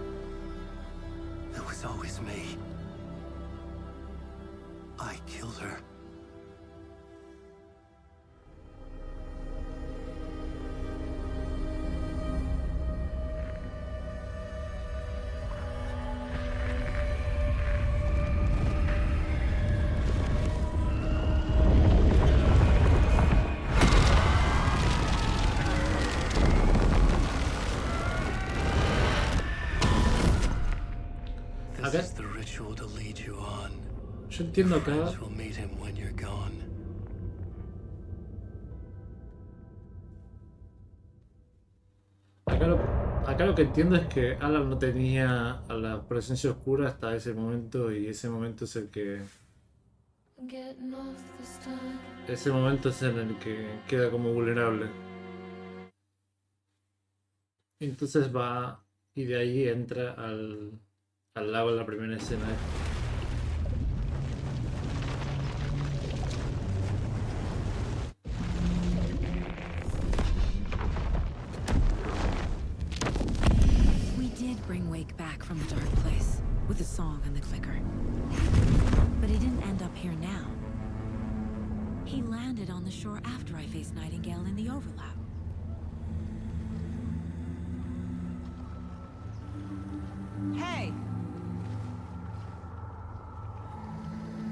Speaker 11: It was always me. I killed her.
Speaker 1: Acá.
Speaker 11: is the ritual to lead you on.
Speaker 1: Yo entiendo acá.
Speaker 11: Friends will meet him when you're gone.
Speaker 1: Acá lo que entiendo es que Alan no tenía a la presencia oscura hasta ese momento y ese momento es el que... Ese momento es en el que queda como vulnerable. Entonces va y de ahí entra al lago en la primera escena.
Speaker 8: We did bring Wake back from the dark place with the song and the clicker. But he didn't end up here now. He landed on the shore after I faced Nightingale in the overlap. Hey!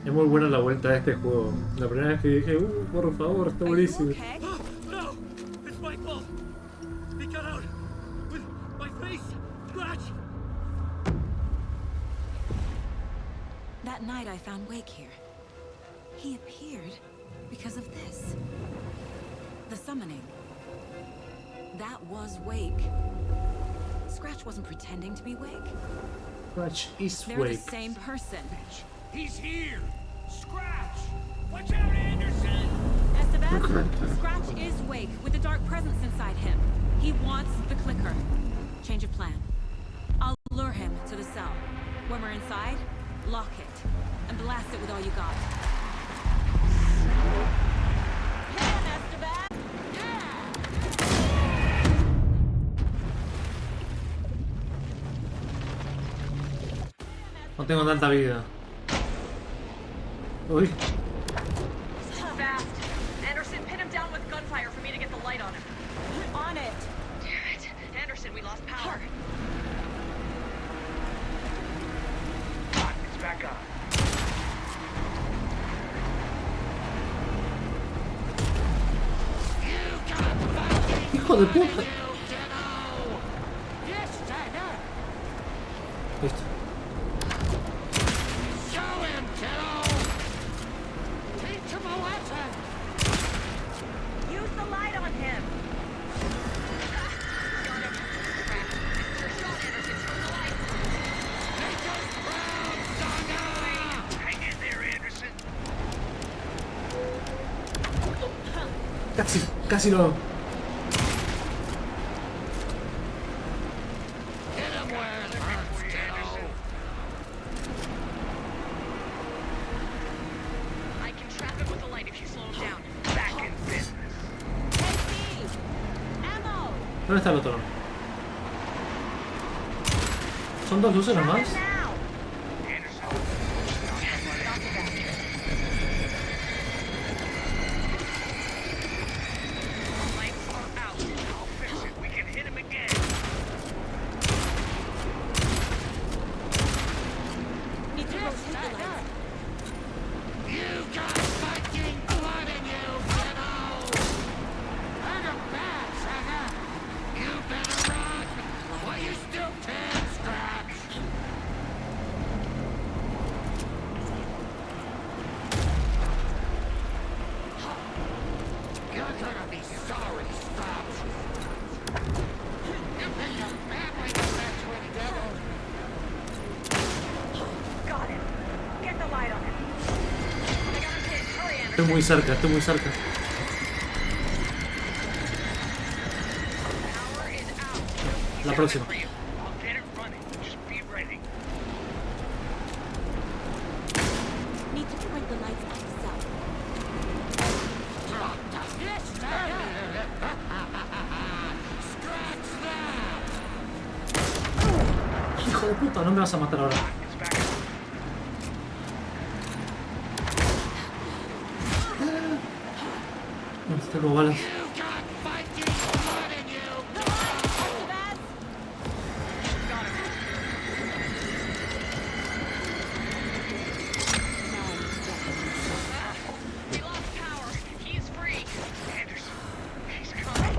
Speaker 1: Es muy buena la vuelta de este juego. La primera vez que dije, por favor, está buenísimo.
Speaker 8: Okay?
Speaker 11: No! It's my fault! He got out with my face! Scratch!
Speaker 8: That night I found Wake here. He appeared because of this. The summoning. That was Wake. Scratch wasn't pretending to be Wake.
Speaker 1: Scratch is
Speaker 8: They're
Speaker 1: Wake.
Speaker 8: the same person.
Speaker 11: He's here! Scratch! Watch out, Anderson!
Speaker 8: Esteban, Scratch is Wake with the dark presence inside him. He wants the clicker. Change of plan. I'll lure him to the cell. When we're inside, lock it and blast it with all you got. Hit him, Esteban!
Speaker 1: No tengo tanta vida. Uy.
Speaker 7: Fast. Anderson, pin him down with gunfire for me to get the light on him.
Speaker 8: On it!
Speaker 7: Damn it. Anderson, we lost power.
Speaker 10: It's back on.
Speaker 1: Hijo de puta. Listo.
Speaker 7: Use the light on him. Got him. Crap. Your shot, Anderson. Turn the light.
Speaker 10: Hang in there, Anderson.
Speaker 1: Casi lo...
Speaker 7: I can trap him with the light if you slow him down.
Speaker 10: Back in business.
Speaker 8: Hey, Steve! Ammo!
Speaker 1: ¿Dónde está el otro? ¿Son dos luces nomás?
Speaker 7: Now.
Speaker 10: Anderson.
Speaker 7: Lights are out.
Speaker 10: I'll fix it. We can hit him again.
Speaker 8: Need to rotate the lights.
Speaker 10: You got fighting blood in you, kiddo! And a bad trigger! You better run! While you still can, Scratch! You're gonna be sorry, Scratch! You've been your family to that twin devil!
Speaker 7: Got him. Get the light on him. I got him hit. Hurry, Anderson.
Speaker 1: Estoy muy cerca, estoy muy cerca.
Speaker 7: Power is out.
Speaker 1: La próxima.
Speaker 10: I'll get it running. Just be ready.
Speaker 8: Need to bring the lights up the cell.
Speaker 1: Hijo de puta, no me vas a matar ahora.
Speaker 10: It's back on.
Speaker 1: No, tengo balas.
Speaker 10: You got fighting blood in you!
Speaker 8: Esteban!
Speaker 7: Got him.
Speaker 8: Now I need to get him in the cell.
Speaker 7: We lost power. He's free.
Speaker 10: Anderson, he's coming.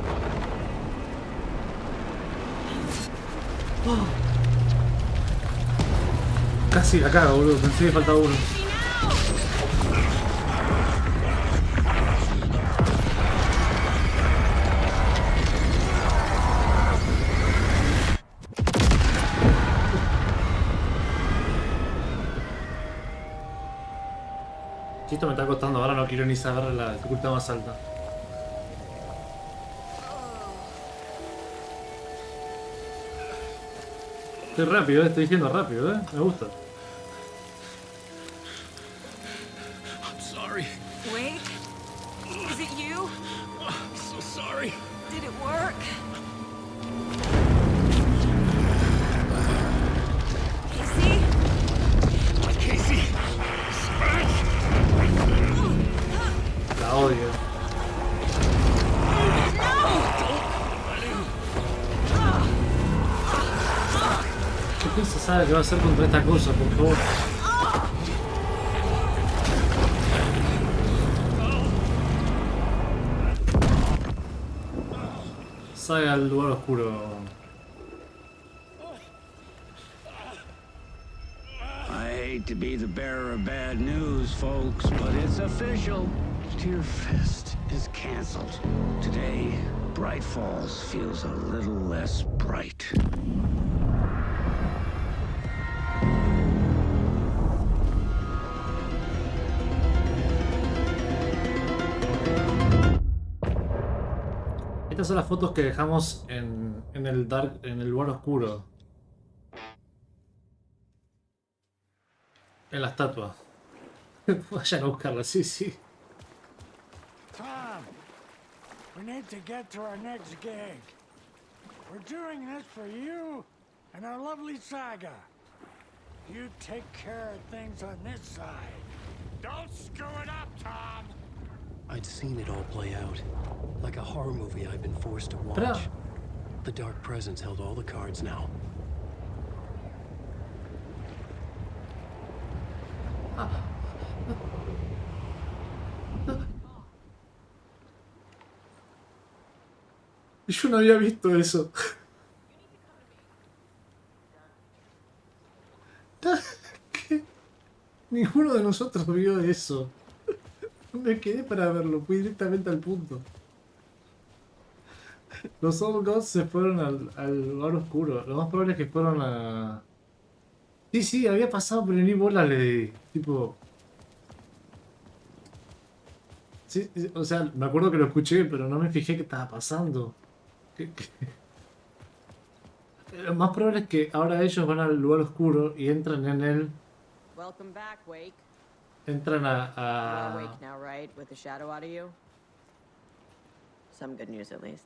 Speaker 1: Casi la cago, boludo. Pensé que faltaba uno. Si esto me está costando, ahora no quiero ni saber la dificultad más alta. Estoy rápido, estoy diciendo rápido, me gusta.
Speaker 11: I'm sorry.
Speaker 8: Wait, is it you?
Speaker 11: I'm so sorry.
Speaker 8: Did it work? Casey?
Speaker 11: Casey! Scratch!
Speaker 1: La odio. ¿Qué se sabe que va a hacer contra esta cosa, por favor? Salga al lugar oscuro.
Speaker 13: I hate to be the bearer of bad news, folks, but it's official. Tear Fest is canceled. Today, Bright Falls feels a little less bright.
Speaker 1: Estas son las fotos que dejamos en el lugar oscuro. En la estatua. Vayan a buscarla, sí, sí.
Speaker 14: Tom, we need to get to our next gig. We're doing this for you and our lovely saga. You take care of things on this side.
Speaker 10: Don't screw it up, Tom!
Speaker 11: I'd seen it all play out. Like a horror movie I'd been forced to watch.
Speaker 1: Pero...
Speaker 11: The Dark Presence held all the cards now.
Speaker 1: Yo no había visto eso. ¿Qué? Ninguno de nosotros vio eso. Me quedé para verlo, fui directamente al punto. Los Old Gods se fueron al lugar oscuro. Lo más probable es que fueron a... Sí, sí, había pasado, pero ni bola le di. Tipo... Sí, o sea, me acuerdo que lo escuché, pero no me fijé qué estaba pasando. Lo más probable es que ahora ellos van al lugar oscuro y entran en él.
Speaker 3: Welcome back, Wake.
Speaker 1: Entran
Speaker 3: You're awake now, right? With the shadow out of you? Some good news, at least.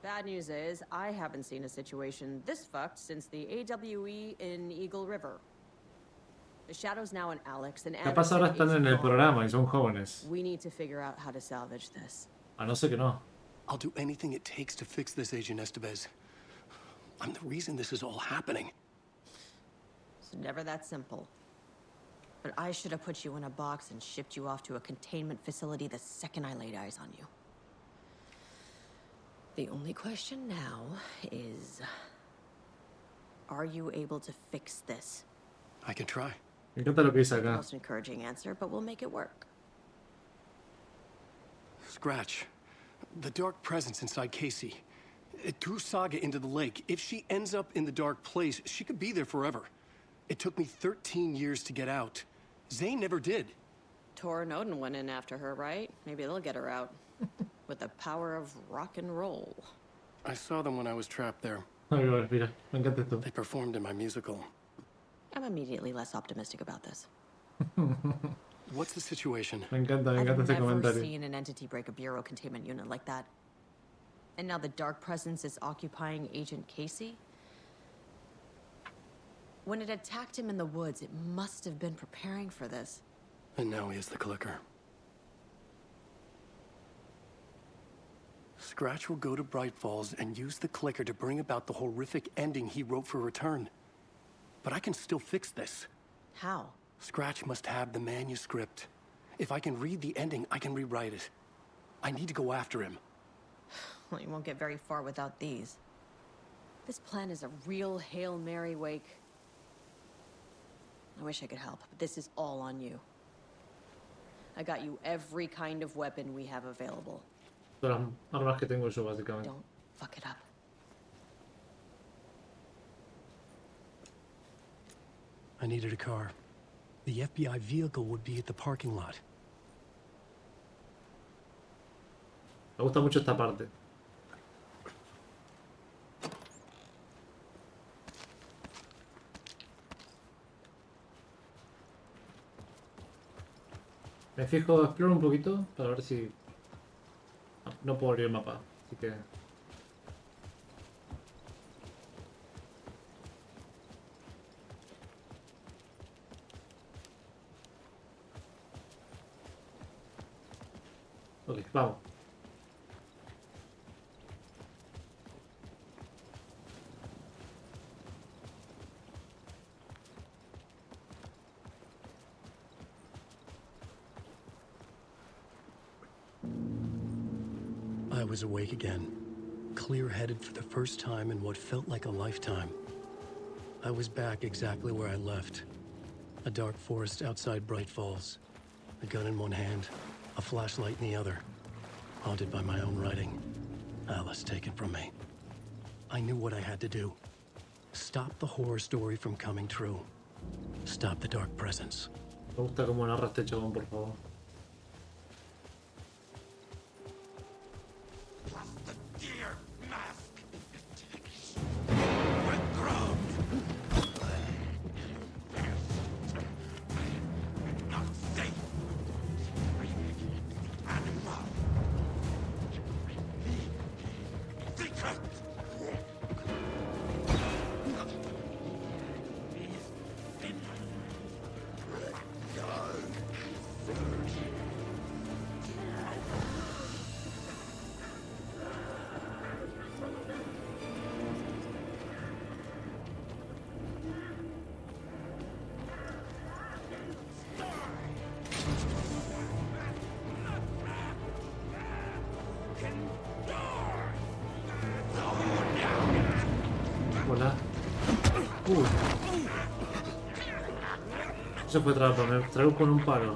Speaker 3: Bad news is, I haven't seen a situation this fucked since the AWE in Eagle River. The shadow's now in Alex, and
Speaker 1: Capaz ahora están en el programa y son jóvenes.
Speaker 3: We need to figure out how to salvage this.
Speaker 1: A no ser que no.
Speaker 11: I'll do anything it takes to fix this, Agent Estevez. I'm the reason this is all happening.
Speaker 3: It's never that simple. But I should have put you in a box and shipped you off to a containment facility the second I laid eyes on you. The only question now is... Are you able to fix this?
Speaker 11: I can try.
Speaker 1: Me encanta lo que dice
Speaker 3: The
Speaker 1: acá.
Speaker 3: most encouraging answer, but we'll make it work.
Speaker 11: Scratch. The Dark Presence inside Casey. It threw Saga into the lake. If she ends up in the Dark Place, she could be there forever. It took me 13 years to get out. Zane never did.
Speaker 3: Tor and Odin went in after her, right? Maybe they'll get her out. With the power of rock and roll.
Speaker 11: I saw them when I was trapped there.
Speaker 1: Mira, me encanta esto.
Speaker 11: They performed in my musical.
Speaker 3: I'm immediately less optimistic about this.
Speaker 11: What's the situation?
Speaker 1: Me encanta
Speaker 3: I've
Speaker 1: este
Speaker 3: never
Speaker 1: comentario.
Speaker 3: seen an entity break a bureau containment unit like that. And now the Dark Presence is occupying Agent Casey? When it attacked him in the woods, it must have been preparing for this.
Speaker 11: And now he has the clicker. Scratch will go to Bright Falls and use the clicker to bring about the horrific ending he wrote for Return. But I can still fix this.
Speaker 3: How?
Speaker 11: Scratch must have the manuscript. If I can read the ending, I can rewrite it. I need to go after him.
Speaker 3: Well, you won't get very far without these. This plan is a real Hail Mary, Wake. I wish I could help, but this is all on you. I got you every kind of weapon we have available.
Speaker 1: Todas las armas que tengo yo, básicamente.
Speaker 3: Don't fuck it up.
Speaker 11: I needed a car. The FBI vehicle would be at the parking lot.
Speaker 1: Me gusta mucho esta parte. Me fijo, exploro un poquito para ver si... No puedo abrir el mapa, así que... Ok, vamos.
Speaker 11: I was awake again, clear-headed for the first time in what felt like a lifetime. I was back exactly where I left. A dark forest outside Bright Falls. A gun in one hand, a flashlight in the other. Haunted by my own writing. Alice, take it from me. I knew what I had to do. Stop the horror story from coming true. Stop the dark presence.
Speaker 1: Me gusta cómo narra este chabón, por favor. Hola. Eso fue trampa, me traigo con un palo.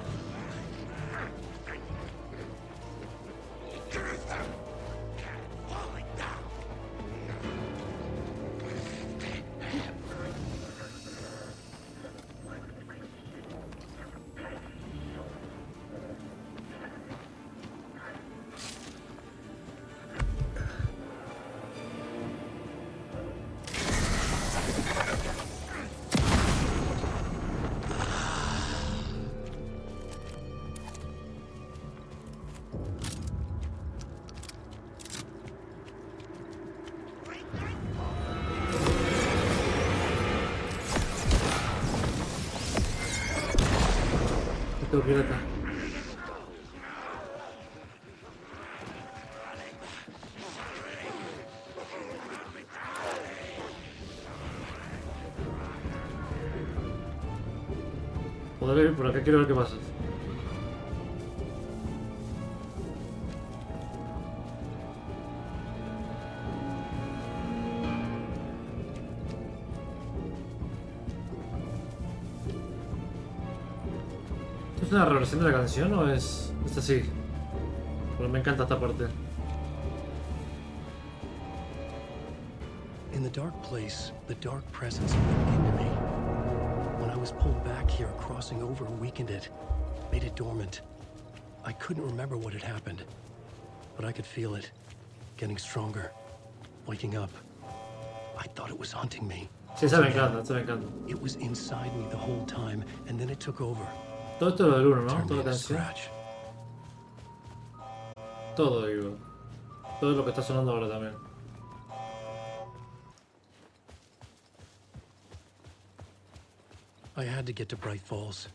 Speaker 1: Tengo que ir acá. Podré ir por acá, quiero ver qué pasa. ¿Es una reversión de la canción o es así? Porque me encanta esta parte.
Speaker 11: In the dark place, the dark presence went into me. When I was pulled back here, crossing over weakened it, made it dormant. I couldn't remember what had happened, but I could feel it, getting stronger, waking up. I thought it was hunting me.
Speaker 1: Sí, esa me encanta, esa me encanta.
Speaker 11: It was inside me the whole time, and then it took over.
Speaker 1: Todo esto es lo del uno, ¿no?
Speaker 11: Turned
Speaker 1: Toda
Speaker 11: me
Speaker 1: la
Speaker 11: into
Speaker 1: canción.
Speaker 11: scratch.
Speaker 1: Todo, digo. Todo lo que está sonando ahora también.
Speaker 11: I had to get to Bright Falls.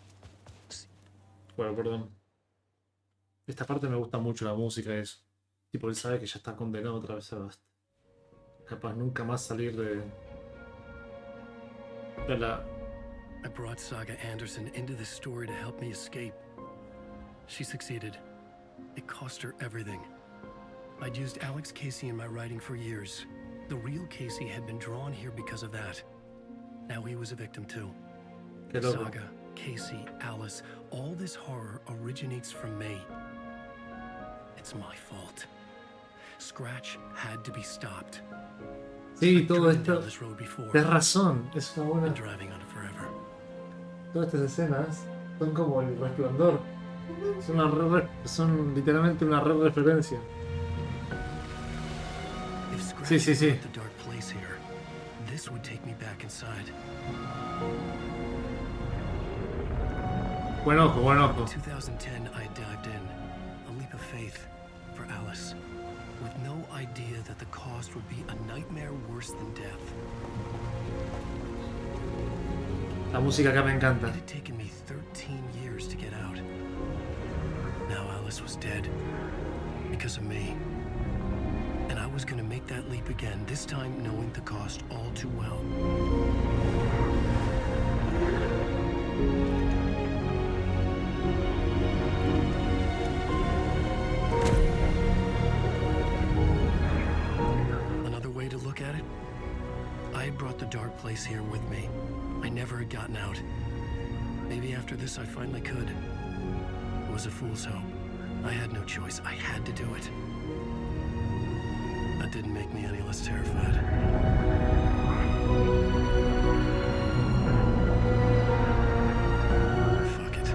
Speaker 1: Bueno, perdón. Esta parte me gusta mucho, la música es... Tipo, él sabe que ya está condenado otra vez a... Capaz nunca más salir de la...
Speaker 11: I brought Saga Anderson into this story to help me escape. She succeeded. It cost her everything. I'd used Alex Casey in my writing for years. The real Casey had been drawn here because of that. Now he was a victim too.
Speaker 1: Qué loco.
Speaker 11: Saga, Casey, Alice, all this horror originates from me. It's my fault. Scratch had to be stopped.
Speaker 1: Sí,
Speaker 11: I've
Speaker 1: todo
Speaker 11: driven
Speaker 1: esto.
Speaker 11: down this road before.
Speaker 1: Tienes razón, es una buena.
Speaker 11: Been driving on it forever.
Speaker 1: Todas estas escenas son como el resplandor. Son literalmente una referencia.
Speaker 11: If Scratch
Speaker 1: Sí, sí, sí.
Speaker 11: left the dark place here, this would take me back inside.
Speaker 1: Buen ojo, buen ojo.
Speaker 11: In 2010, I dived in, a leap of faith for Alice, with no idea that the cost would be a nightmare worse than death.
Speaker 1: La música acá me encanta.
Speaker 11: It had taken me 13 years to get out. Now Alice was dead because of me. And I was gonna make that leap again, this time knowing the cost all too well. Another way to look at it, I had brought the dark place here with me. I never had gotten out. Maybe after this I finally could. It was a fool's hope. I had no choice. I had to do it. That didn't make me any less terrified. Fuck it.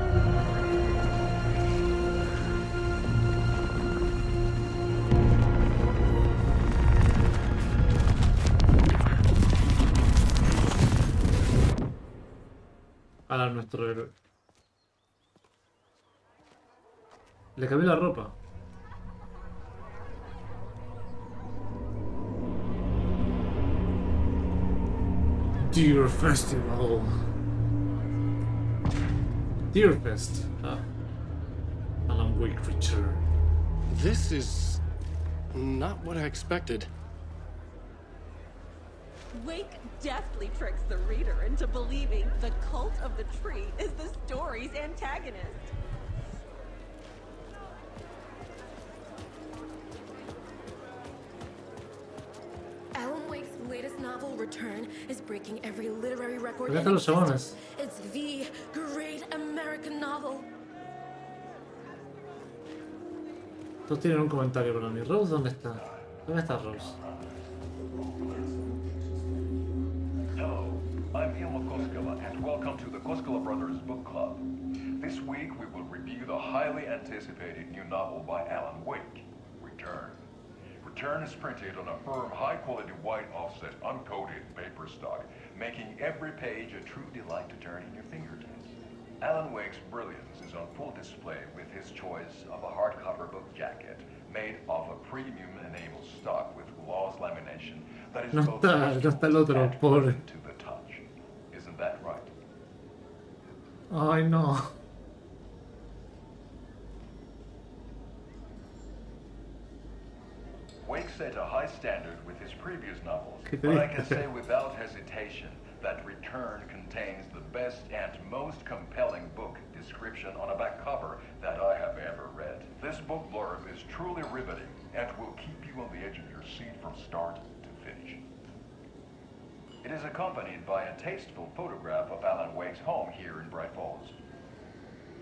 Speaker 1: A nuestro héroe. Le cambió la ropa. Deer Festival. Deer Fest. Ah. Alan Wake Return.
Speaker 11: This is not what I expected.
Speaker 15: Wake deftly tricks the reader into believing the cult of the tree is the story's antagonist.
Speaker 3: Alan Wake's latest novel, Return, is breaking every literary record
Speaker 1: Acá
Speaker 3: in
Speaker 1: están los
Speaker 3: existence.
Speaker 1: chabones.
Speaker 3: It's the great American novel.
Speaker 1: Todos tienen un comentario para mí. ¿Rose dónde está? ¿Dónde está Rose?
Speaker 16: Hello, I'm Ilmo Koskela, and welcome to the Koskela Brothers Book Club. This week we will review the highly anticipated new novel by Alan Wake, Return. Return is printed on a firm, high-quality white offset, uncoated paper stock, making every page a true delight to turn in your fingertips. Alan Wake's brilliance is on full display with his choice of a hardcover book jacket made of a premium enamel stock with gloss lamination that is
Speaker 1: No
Speaker 16: both
Speaker 1: está el otro, pobre.
Speaker 16: to the touch. Isn't that right?
Speaker 1: Ay, no.
Speaker 16: Wake set a high standard with his previous novels,
Speaker 1: ¿Qué te
Speaker 16: but I
Speaker 1: dije?
Speaker 16: can say without hesitation that Return contains the best and most compelling book description on a back cover that I have ever read. This book blurb is truly riveting and will keep you on the edge of your seat from start to finish. It is accompanied by a tasteful photograph of Alan Wake's home here in Bright Falls.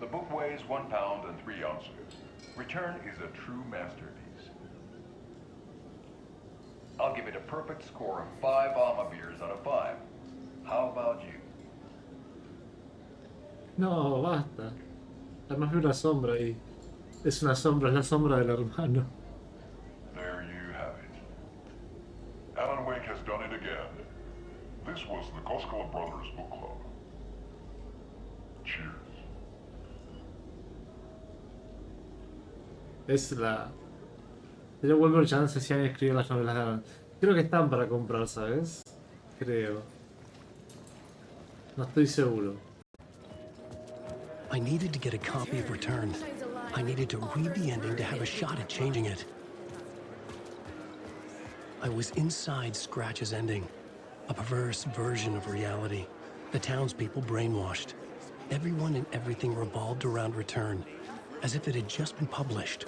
Speaker 16: The book weighs 1 pound and 3 ounces. Return is a true masterpiece. I'll give it a perfect score of 5 Alma beers out of 5. How about you?
Speaker 1: No, basta. Además veo una sombra ahí. Es una sombra, es la sombra del hermano.
Speaker 16: There you have it. Alan Wake has done it again. This was the Koskela Brothers Book Club. Cheers.
Speaker 1: Es la... Yo vuelvo a chance si alguien escribió las novelas de Alan. Creo que están para comprar, ¿sabes? Creo. No estoy seguro.
Speaker 11: I needed to get a copy of Return. I needed to read the ending to have a shot at changing it. I was inside Scratch's ending. A perverse version of reality. The townspeople brainwashed. Everyone and everything revolved around Return, as if it had just been published.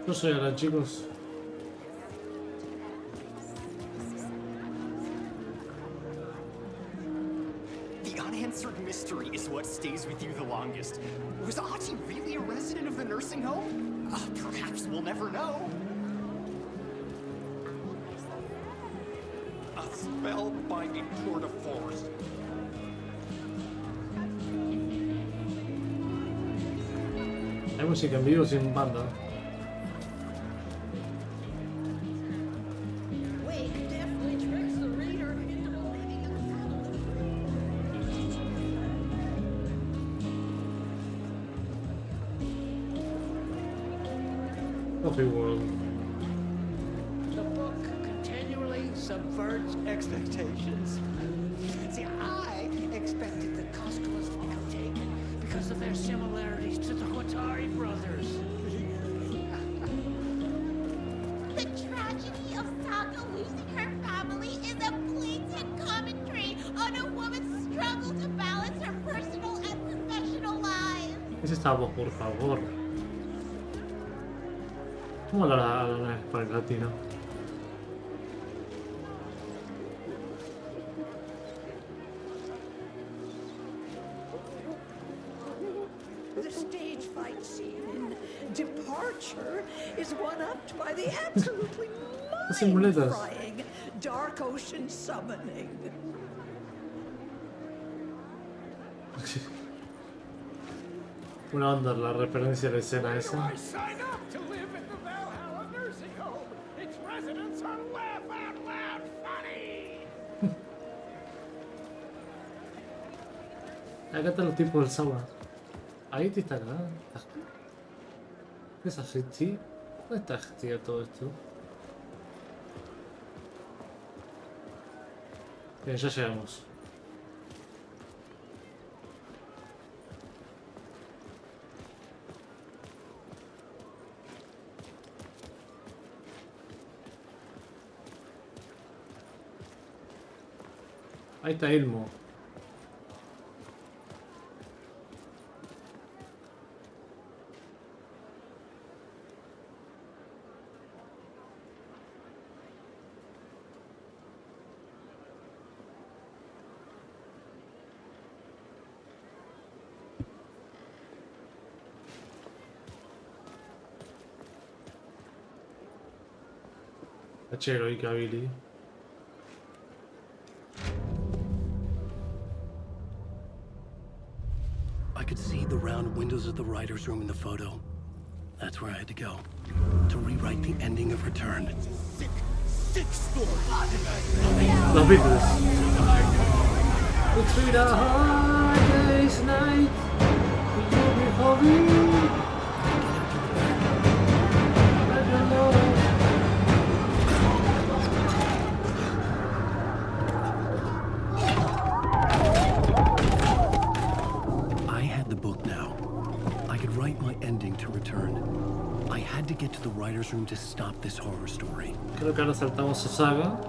Speaker 1: Yo soy Alan, chicos.
Speaker 17: The unanswered mystery is what stays with you the longest. Was Auntie really a resident of the nursing home? Perhaps we'll never know. A spellbinding tour de force.
Speaker 1: Hay música en vivo sin banda.
Speaker 14: Wake definitely tricks the reader into believing
Speaker 1: Coffee World.
Speaker 14: the book continually subverts expectations. See, I expected the Koskolas to become taken because of their similarities to the Watari brothers.
Speaker 18: The tragedy of Saga losing her family is a blatant commentary on a woman's struggle to balance her personal and professional lives.
Speaker 1: Ese estamos, por favor. ¿Cómo hablará en español latino?
Speaker 14: The stage fight scene in Departure is one-upped by the absolutely mind-frying Dark Ocean summoning.
Speaker 1: Una onda la referencia a la escena esa.
Speaker 14: I sign up to live in the Valhalla nursing home. Its residents are laugh out loud funny.
Speaker 1: Acá están los tipos del Sawa. Ahí te está acá. ¿Qué es así? ¿Dónde está gestión todo esto? Bien, ya llegamos. Ahí está Elmo. H heroica Billy.
Speaker 11: I could see the round windows of the writer's room in the photo. That's where I had to go. To rewrite the ending of Return.
Speaker 14: Sick story.
Speaker 1: Los Beatles. It's been a hard day's night. You'll be home. I don't know.
Speaker 11: I had the book now. I could write my ending to Return. I had to get to the writer's room to stop this horror story.
Speaker 1: Creo que ahora saltamos a Saga.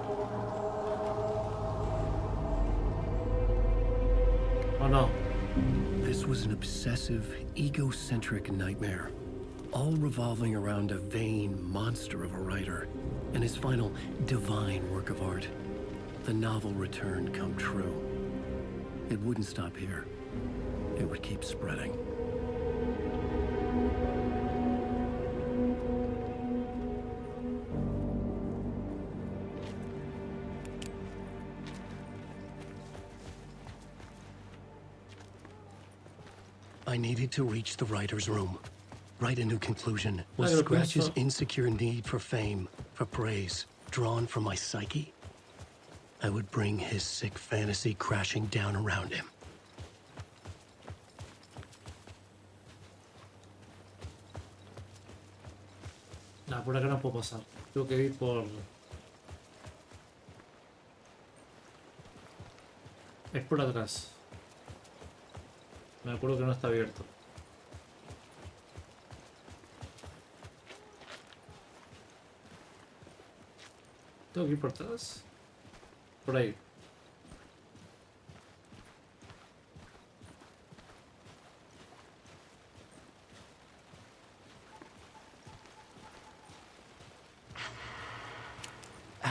Speaker 1: Oh no.
Speaker 11: This was an obsessive, egocentric nightmare, all revolving around a vain monster of a writer and his final divine work of art. The novel Return come true. It wouldn't stop here. It would keep spreading. I needed to reach the writer's room. Write a new conclusion. Was
Speaker 1: Claro,
Speaker 11: Scratch's
Speaker 1: pienso.
Speaker 11: insecure need for fame, for praise, drawn from my psyche? I would bring his sick fantasy crashing down around him.
Speaker 1: Nah, por acá no puedo pasar. Tengo que ir por... Es por atrás. Me acuerdo que no está abierto. ¿Tengo que ir por atrás? Por ahí.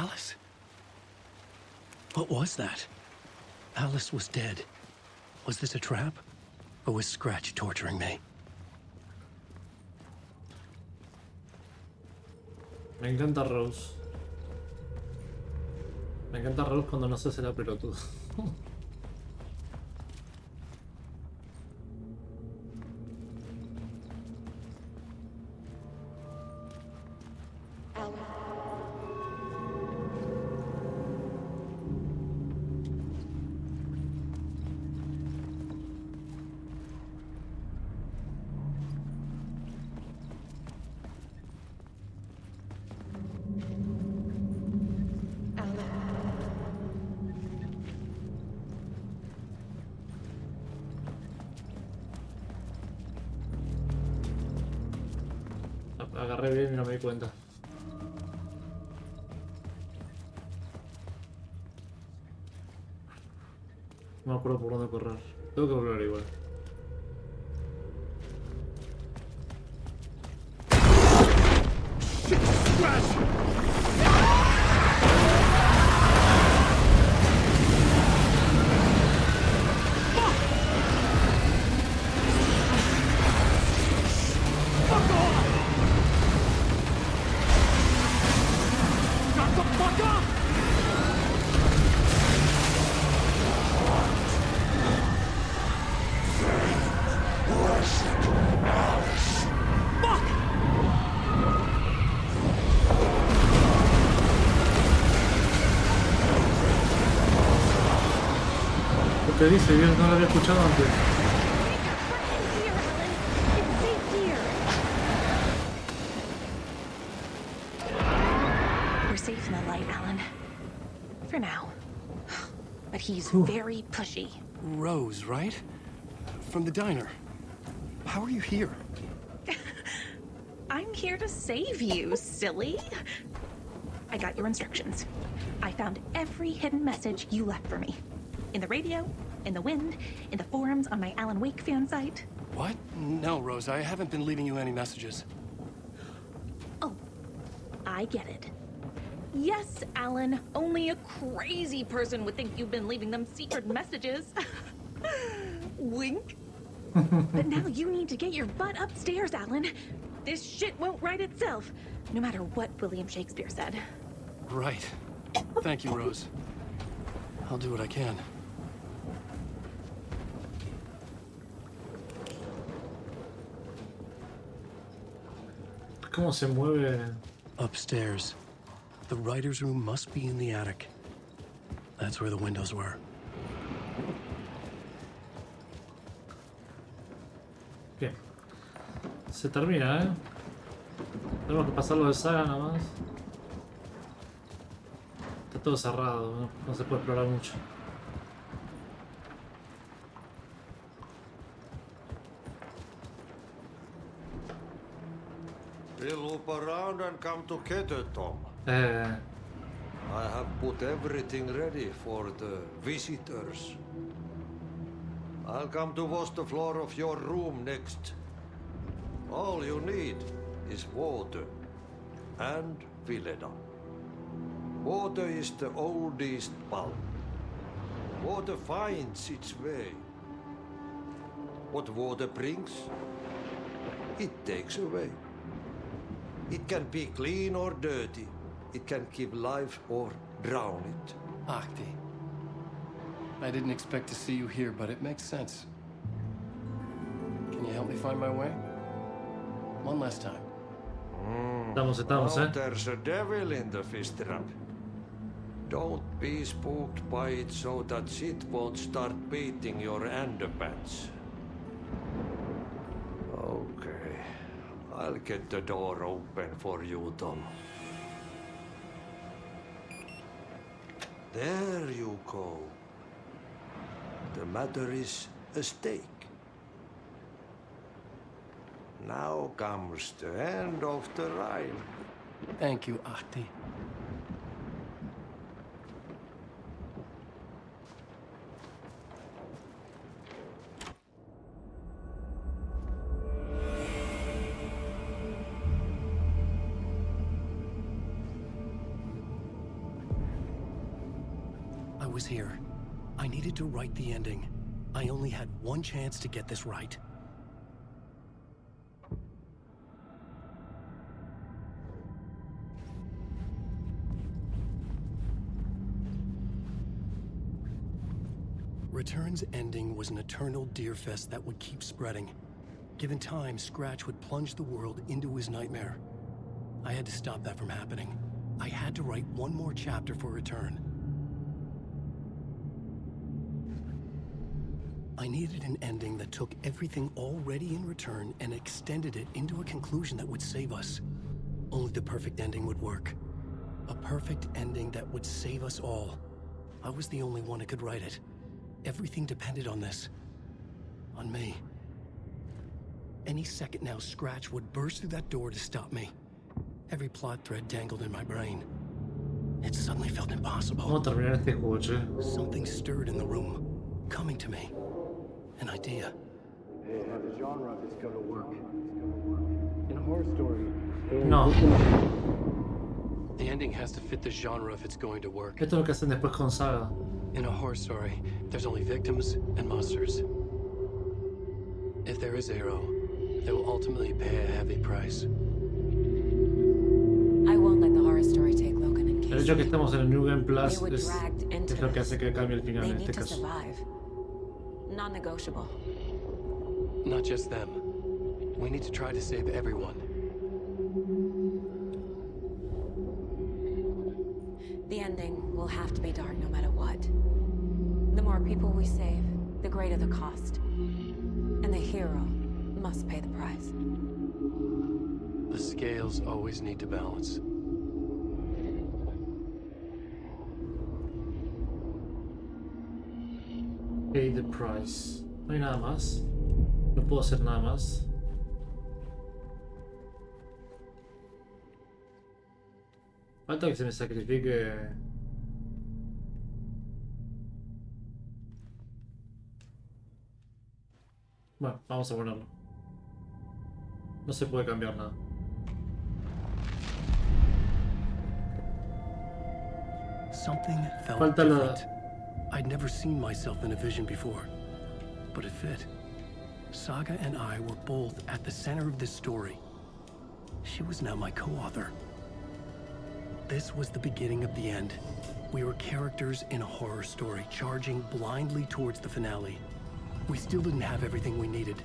Speaker 11: Alice? What was that? Alice was dead. Was this a trap? Or was Scratch torturing me?
Speaker 1: Me encanta Rose. Me encanta Rose cuando no se hace la pelotuda. Agarré bien y no me di cuenta. No me acuerdo por dónde correr. Tengo que volver igual. ¿Qué dice? Yo no lo había escuchado antes.
Speaker 9: We're safe in the light, Alan. For now. But he's very pushy.
Speaker 11: Rose, right? From the diner. How are you here?
Speaker 9: I'm here to save you, silly. I got your instructions. I found every hidden message you left for me. In the radio, in the wind, in the forums on my Alan Wake fan site.
Speaker 11: What? No, Rose, I haven't been leaving you any messages.
Speaker 9: Oh, I get it. Yes, Alan, only a crazy person would think you've been leaving them secret messages. Wink. But now you need to get your butt upstairs, Alan. This shit won't right itself, no matter what William Shakespeare said.
Speaker 11: Right. Thank you, Rose. I'll do what I can.
Speaker 1: ¿Cómo se mueve?
Speaker 11: Upstairs. The writer's room must be in the attic. That's where the windows were.
Speaker 1: Bien. Se termina, ¿eh? Tenemos que pasarlo de saga nada más. Está todo cerrado, no se puede explorar mucho.
Speaker 19: We'll loop around and come together, Tom.
Speaker 1: Eh.
Speaker 19: I have put everything ready for the visitors. I'll come to wash the floor of your room next. All you need is water and Vileda. Water is the oldest bulb. Water finds its way. What water brings, it takes away. It can be clean or dirty. It can give life or drown it.
Speaker 11: Ahti. I didn't expect to see you here, but it makes sense. Can you help me find my way? One last time.
Speaker 1: Estamos,
Speaker 19: Now there's a devil in the fish trap. Don't be spooked by it so that shit won't start beating your underpants. Okay. I'll get the door open for you, Tom. There you go. The matter is a stake. Now comes the end of the ride.
Speaker 11: Thank you, Ahti. was here. I needed to write the ending. I only had one chance to get this right. Return's ending was an eternal deerfest that would keep spreading. Given time, Scratch would plunge the world into his nightmare. I had to stop that from happening. I had to write one more chapter for Return. I needed an ending that took everything already in Return and extended it into a conclusion that would save us. Only the perfect ending would work. A perfect ending that would save us all. I was the only one who could write it. Everything depended on this. On me. Any second now, Scratch would burst through that door to stop me. Every plot thread dangled in my brain. It suddenly felt impossible.
Speaker 1: Vamos a terminar este juego, che.
Speaker 11: Something stirred in the room, coming to me. An idea.
Speaker 20: Hey, how the genre of it's gonna work. In a horror story.
Speaker 1: No.
Speaker 20: The ending has to fit the genre if it's going to work.
Speaker 1: Esto es lo que hacen después con Saga.
Speaker 20: In a horror story, there's only victims and monsters. If there is a hero, they will ultimately pay a heavy price.
Speaker 4: I won't let the horror story take Logan and Casey.
Speaker 1: El hecho de que estemos en el New Game Plus
Speaker 4: They were dragged into
Speaker 1: es lo que
Speaker 4: this.
Speaker 1: hace que cambie el final
Speaker 4: They
Speaker 1: en
Speaker 4: need
Speaker 1: este
Speaker 4: to
Speaker 1: caso.
Speaker 4: survive. Non-negotiable.
Speaker 20: Not just them. We need to try to save everyone.
Speaker 4: The ending will have to be dark no matter what. The more people we save, the greater the cost. And the hero must pay the price.
Speaker 20: The scales always need to balance.
Speaker 1: Pay the price. No hay nada más. No puedo hacer nada más. Falta que se me sacrifique. Bueno, vamos a ponerlo. No se puede cambiar nada.
Speaker 11: Something felt
Speaker 1: Falta la...
Speaker 11: different. I'd never seen myself in a vision before, but it fit. Saga and I were both at the center of this story. She was now my co-author. This was the beginning of the end. We were characters in a horror story, charging blindly towards the finale. We still didn't have everything we needed.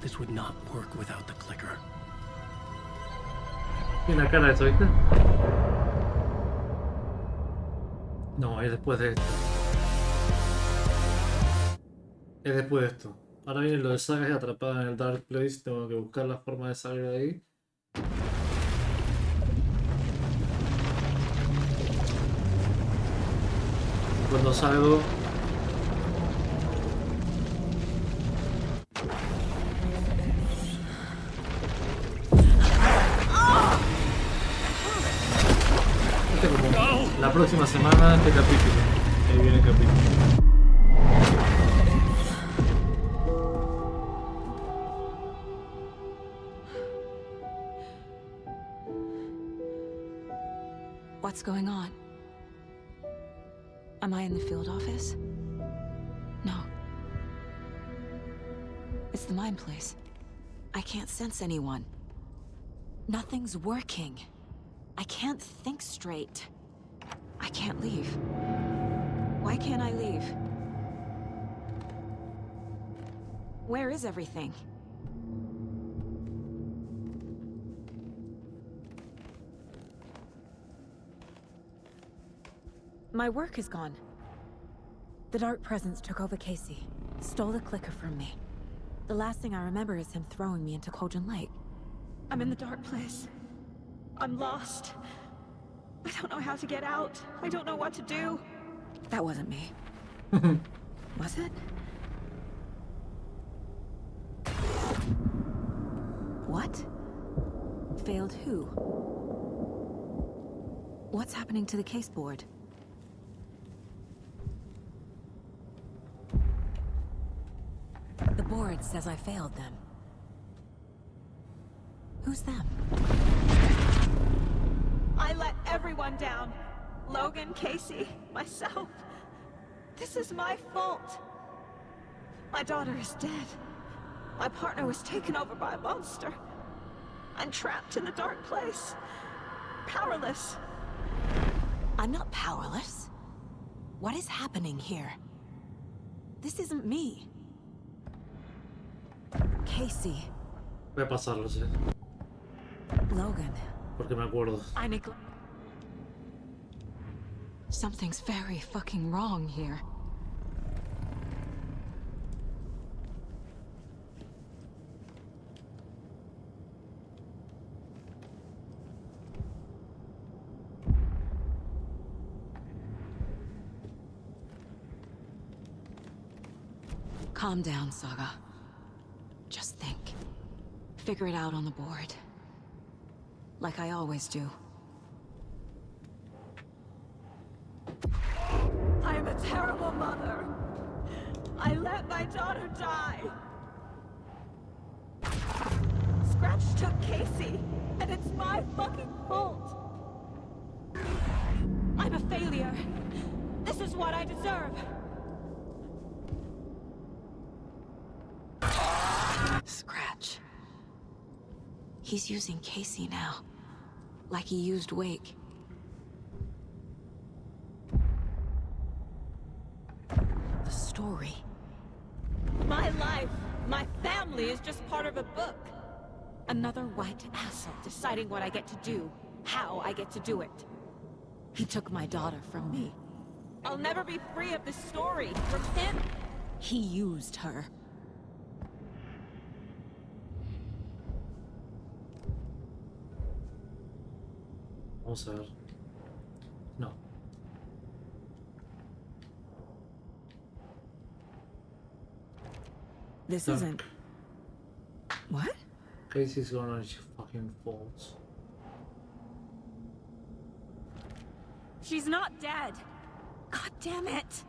Speaker 11: This would not work without the clicker.
Speaker 1: Tiene la cara de eso, ¿viste? No, es después de esto. Es después de esto. Ahora viene lo de Saga y atrapada en el Dark Place. Tengo que buscar la forma de salir de ahí. Cuando salgo... Este como la próxima semana, este capítulo. Ahí viene el capítulo.
Speaker 8: What's going on? Am I in the field office? No. It's the mine place. I can't sense anyone. Nothing's working. I can't think straight. I can't leave. Why can't I leave? Where is everything? My work is gone. The Dark Presence took over Casey, stole the clicker from me. The last thing I remember is him throwing me into Cauldron Lake.
Speaker 15: I'm in the dark place. I'm lost. I don't know how to get out. I don't know what to do.
Speaker 8: That wasn't me. Was it? What? Failed who? What's happening to the case board? The board says I failed them. Who's them?
Speaker 15: I let everyone down. Logan, Casey, myself. This is my fault. My daughter is dead. My partner was taken over by a monster. I'm trapped in a dark place. Powerless.
Speaker 8: I'm not powerless. What is happening here? This isn't me. Casey.
Speaker 1: Voy a pasarlo, sí.
Speaker 8: Logan.
Speaker 1: Porque me acuerdo.
Speaker 8: Something's very fucking wrong here. Calm down, Saga. Just think. Figure it out on the board. Like I always do.
Speaker 15: I am a terrible mother. I let my daughter die. Scratch took Casey, and it's my fucking fault. I'm a failure. This is what I deserve.
Speaker 8: Scratch. He's using Casey now. Like he used Wake. The story.
Speaker 15: My life, my family is just part of a book.
Speaker 8: Another white asshole deciding what I get to do, how I get to do it. He took my daughter from me.
Speaker 15: I'll never be free of this story from him.
Speaker 8: He used her.
Speaker 1: Vamos a ver. No.
Speaker 8: This
Speaker 1: No.
Speaker 8: isn't... What?
Speaker 1: Casey's going on his fucking faults.
Speaker 15: She's not dead.
Speaker 8: God damn it!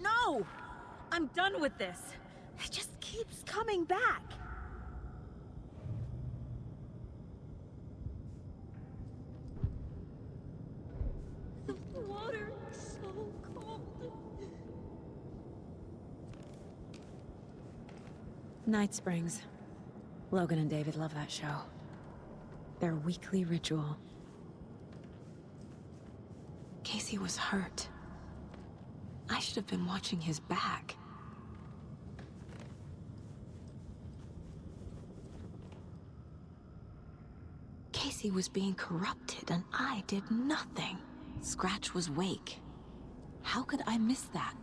Speaker 15: No! I'm done with this. It just keeps coming back. The water is so cold.
Speaker 8: Night Springs. Logan and David love that show. Their weekly ritual. Casey was hurt. I should have been watching his back. Casey was being corrupted and I did nothing. Scratch was Wake. How could I miss that?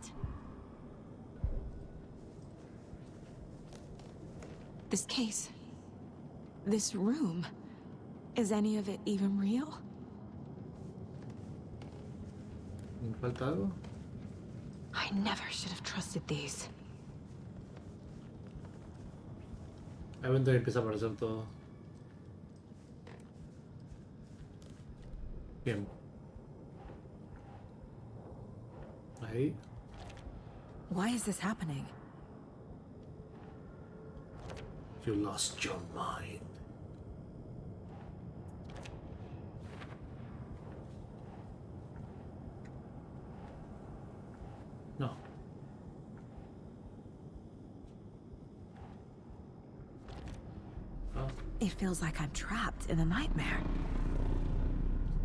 Speaker 8: This case, this room, is any of it even real?
Speaker 1: ¿Me falta algo?
Speaker 8: I never should have trusted these.
Speaker 1: Ahí donde empieza a aparecer todo. Bien. Ahí.
Speaker 8: Why is this happening?
Speaker 1: You lost your mind. No. Oh.
Speaker 8: It feels like I'm trapped in a nightmare.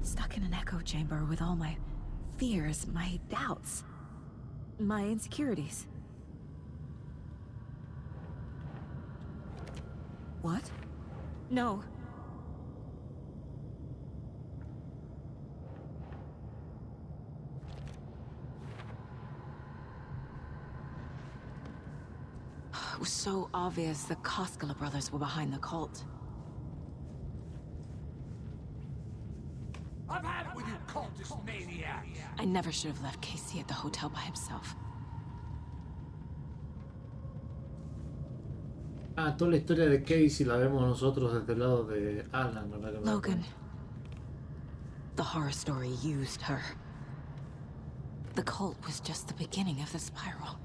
Speaker 8: Stuck in an echo chamber with all my fears, my doubts, my insecurities. What? No. It was so obvious the Koskela brothers were behind the cult.
Speaker 14: I've had it with you cultist maniacs!
Speaker 8: I never should have left Casey at the hotel by himself.
Speaker 1: Ah, toda la historia de Casey la vemos nosotros desde el lado de Alan, ¿verdad?
Speaker 8: Logan. The horror story used her. The cult was just the beginning of the spiral.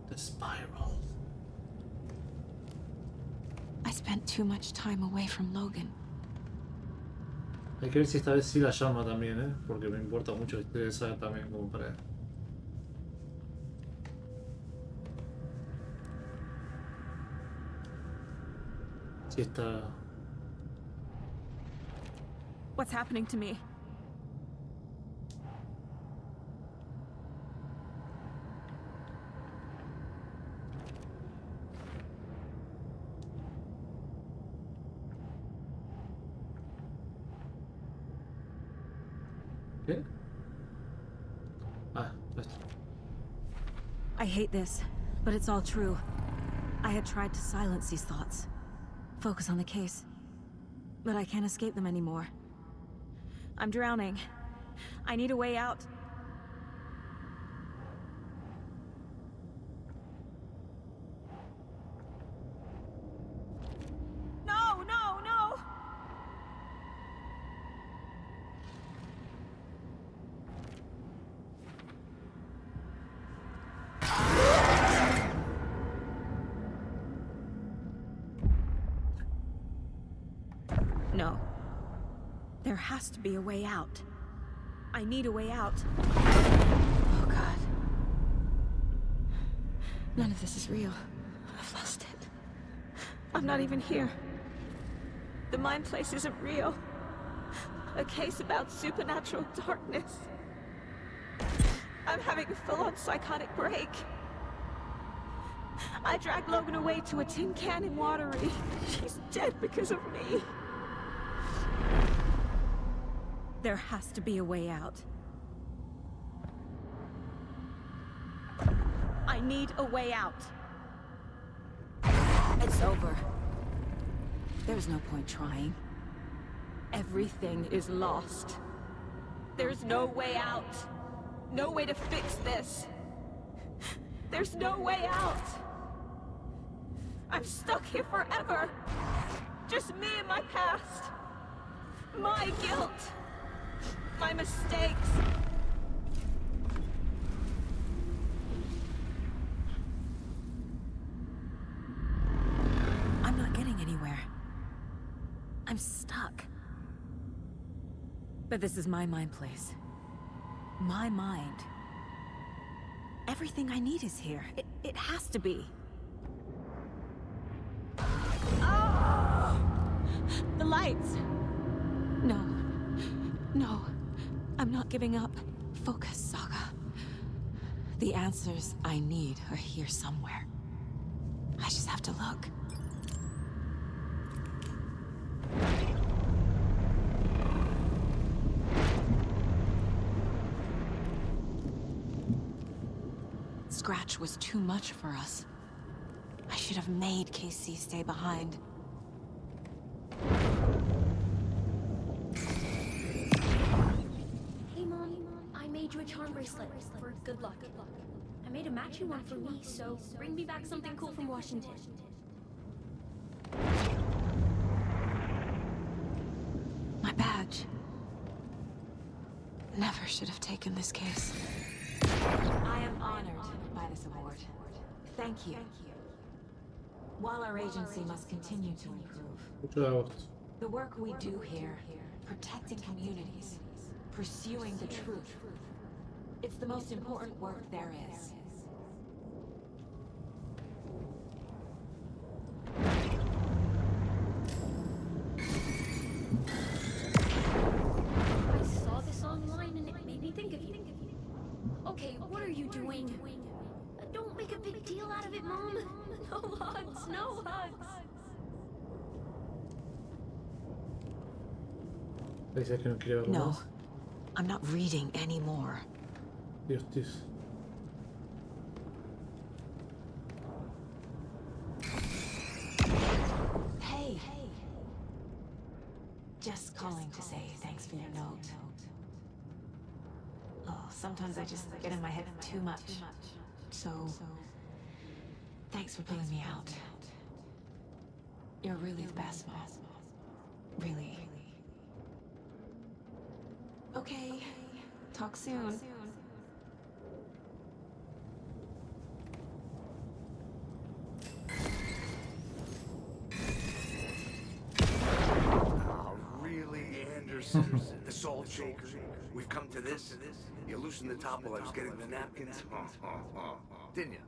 Speaker 1: The spiral.
Speaker 8: I spent too much time away from Logan.
Speaker 1: Hay que ver si esta vez sí la llama también, porque me importa mucho la historia de esa también como para... Sí está...
Speaker 15: What's happening to me?
Speaker 1: ¿Qué? Ah, esto.
Speaker 8: I hate this, but it's all true. I had tried to silence these thoughts. Focus on the case. But I can't escape them anymore. I'm drowning. I need a way out. No, no, no! No. There has to be a way out. I need a way out. Oh, God. None of this is real. I've lost it.
Speaker 15: I'm not even here. The mind place isn't real. A case about supernatural darkness. I'm having a full-on psychotic break. I dragged Logan away to a tin can in Watery. She's dead because of me.
Speaker 8: There has to be a way out.
Speaker 15: I need a way out.
Speaker 8: It's over. There's no point trying.
Speaker 15: Everything is lost. There's no way out. No way to fix this. There's no way out. I'm stuck here forever. Just me and my past. My guilt. My mistakes.
Speaker 8: I'm not getting anywhere. I'm stuck. But this is my mind place. My mind. Everything I need is here. It has to be.
Speaker 15: Oh! The lights.
Speaker 8: No. No. I'm not giving up. Focus, Saga. The answers I need are here somewhere. I just have to look. Scratch was too much for us. I should have made KC stay behind.
Speaker 21: Hey Mom, I made you a charm bracelet for good luck. I made a matching one for me, so bring me back something cool from Washington.
Speaker 8: My badge. Never should have taken this case. I am honored by this award. Thank you. While our agency must continue to improve, the work we do here, protecting communities, pursuing the truth, it's the most important work there is.
Speaker 21: I saw this online and it made me think of you. Okay, what are you doing? Don't make a big deal out of it, Mom. No hugs, no hugs.
Speaker 8: No, I'm not reading anymore.
Speaker 1: Dios, Dios.
Speaker 8: Hey. Just calling to say thanks for your note. Oh, sometimes I just get in my head too much. So, thanks for pulling me out. You're really the best, Mom. Really. Okay. Talk soon.
Speaker 5: Oh, really, Anderson? The salt shaker? We've come to this? You loosened the top while I was getting the napkins? Didn't you?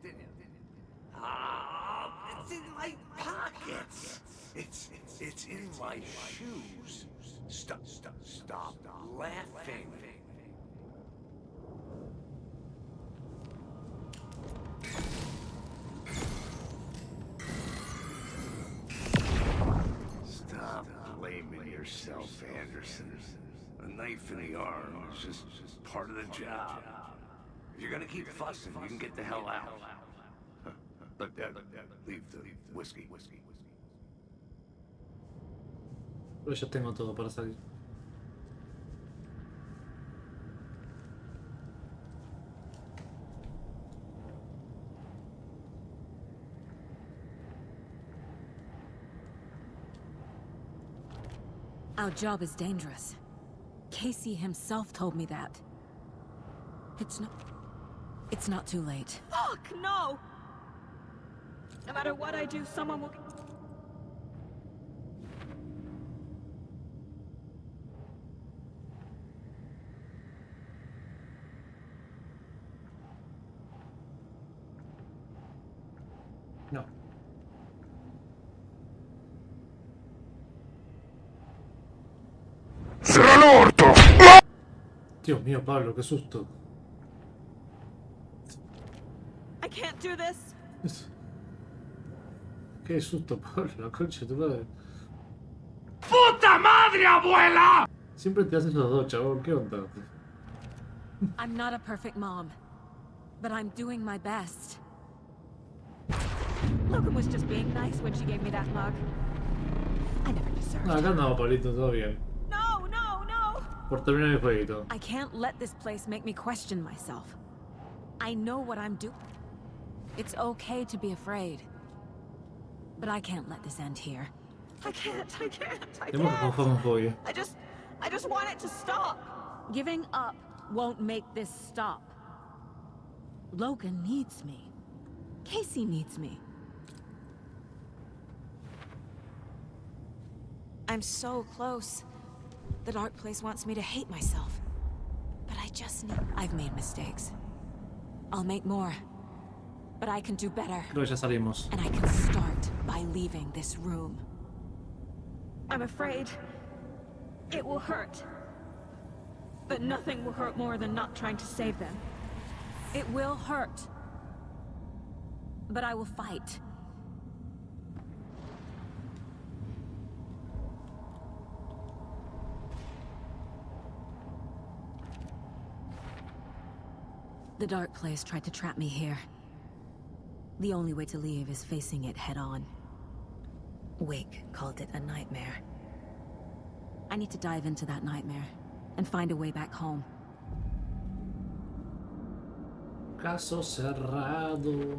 Speaker 5: Ah, it's in my pockets. It's in my shoes. Stop laughing. Stop blaming yourself, Anderson. A knife in the arm is just part of the job. If you're gonna keep fussing, you can get the hell out. But leave the whiskey.
Speaker 1: Pero ya tengo todo para salir.
Speaker 8: Our job is dangerous. Casey himself told me that. It's not too late.
Speaker 15: Fuck, no! No matter what I do, someone will...
Speaker 1: No.
Speaker 10: ¡Cierra el orto!
Speaker 1: Dios mío, Pablo, qué susto.
Speaker 15: I can't do this.
Speaker 1: Qué susto, Pablo, la concha de tu madre.
Speaker 10: ¡Puta madre, abuela!
Speaker 1: Siempre te haces los dos, chabón, ¿qué onda?
Speaker 8: I'm not a perfect mom, but I'm doing my best.
Speaker 15: Logan was just being nice when she gave me that mug. I never deserved
Speaker 1: Acá andamos, Pablito, todo bien.
Speaker 15: No, no, no!
Speaker 1: Por terminar el jueguito.
Speaker 8: I can't let this place make me question myself. I know what I'm doing. It's okay to be afraid. But I can't let this end here.
Speaker 15: I can't.
Speaker 1: Tenemos que conformar un juego.
Speaker 15: I just want it to stop.
Speaker 8: Giving up won't make this stop. Logan needs me. Casey needs me. I'm so close. The dark place wants me to hate myself. But I just need... I've made mistakes. I'll make more. But I can do better.
Speaker 1: Creo que ya salimos.
Speaker 8: And I can start by leaving this room.
Speaker 15: I'm afraid it will hurt. But nothing will hurt more than not trying to save them.
Speaker 8: It will hurt. But I will fight. The dark place tried to trap me here. The only way to leave is facing it head-on. Wake called it a nightmare. I need to dive into that nightmare and find a way back home.
Speaker 1: Caso cerrado.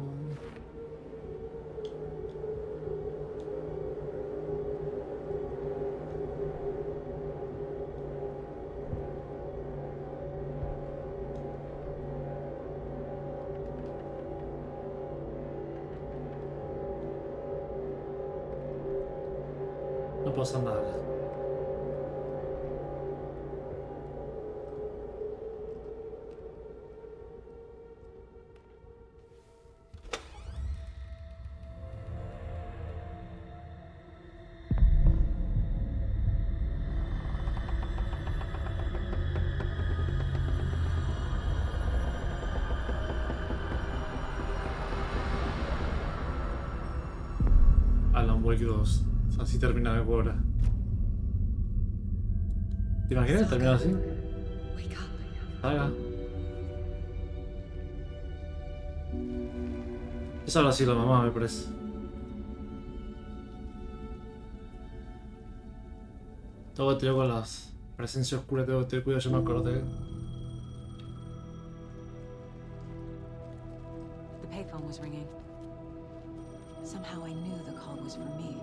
Speaker 1: No pasa nada. Alan Wake 2. Así termina el juego ahora. ¿Te imaginas terminar así? Haga. Es ahora sí la mamá, me parece. Todo te con las presencias oscuras, tengo que tener cuidado, yo me acordé.
Speaker 8: The payphone was ringing. Somehow I knew the call was for me.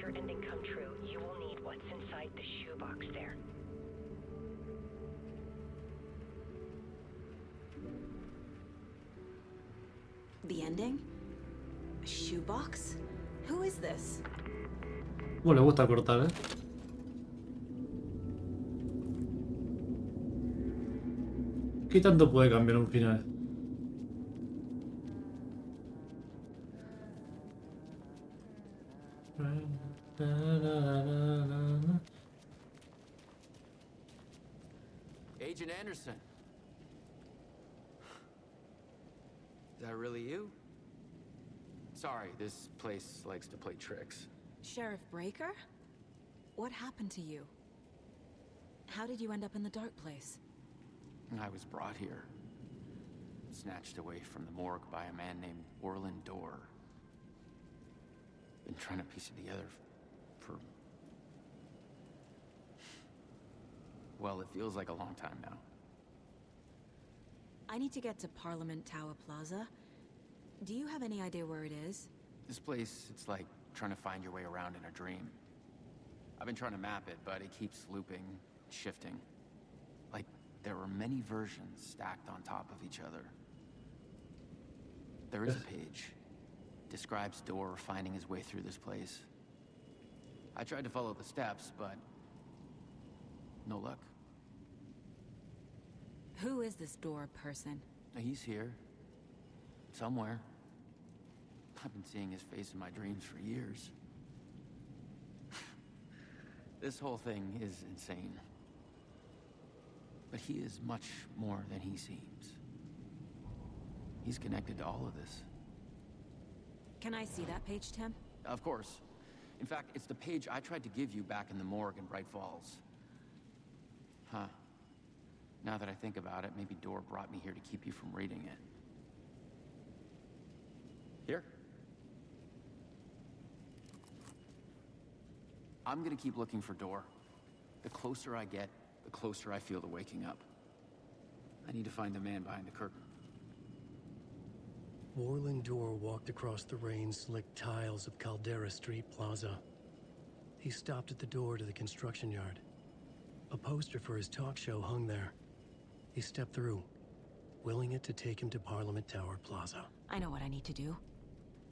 Speaker 12: your ending come true, you will need what's inside the shoebox there.
Speaker 8: The ending? A shoebox? Who is this?
Speaker 1: Le gusta cortar, ¿eh? ¿Qué tanto puede cambiar un final?
Speaker 2: Agent Anderson. Is that really you? Sorry, this place likes to play tricks.
Speaker 8: Sheriff Breaker? What happened to you? How did you end up in the dark place?
Speaker 2: I was brought here. Snatched away from the morgue by a man named Orland Dorr. Been trying to piece it together for... Well, it feels like a long time now.
Speaker 8: I need to get to Parliament Tower Plaza. Do you have any idea where it is?
Speaker 2: This place, it's like trying to find your way around in a dream. I've been trying to map it, but it keeps looping, shifting. Like there are many versions stacked on top of each other. There is a page. Describes Dorr finding his way through this place. I tried to follow the steps, but no luck.
Speaker 8: Who is this Dorr person?
Speaker 2: He's here. Somewhere. I've been seeing his face in my dreams for years. This whole thing is insane. But he is much more than he seems. He's connected to all of this.
Speaker 8: Can I see that page, Tim?
Speaker 2: Of course. In fact, it's the page I tried to give you back in the morgue in Bright Falls. Huh. Now that I think about it, maybe Dorr brought me here to keep you from reading it. Here. I'm gonna keep looking for Dorr. The closer I get, the closer I feel to waking up. I need to find the man behind the curtain.
Speaker 20: Orland Dorr walked across the rain-slicked tiles of Caldera Street Plaza. He stopped at the door to the construction yard. A poster for his talk show hung there. He stepped through, willing it to take him to Parliament Tower Plaza.
Speaker 8: I know what I need to do.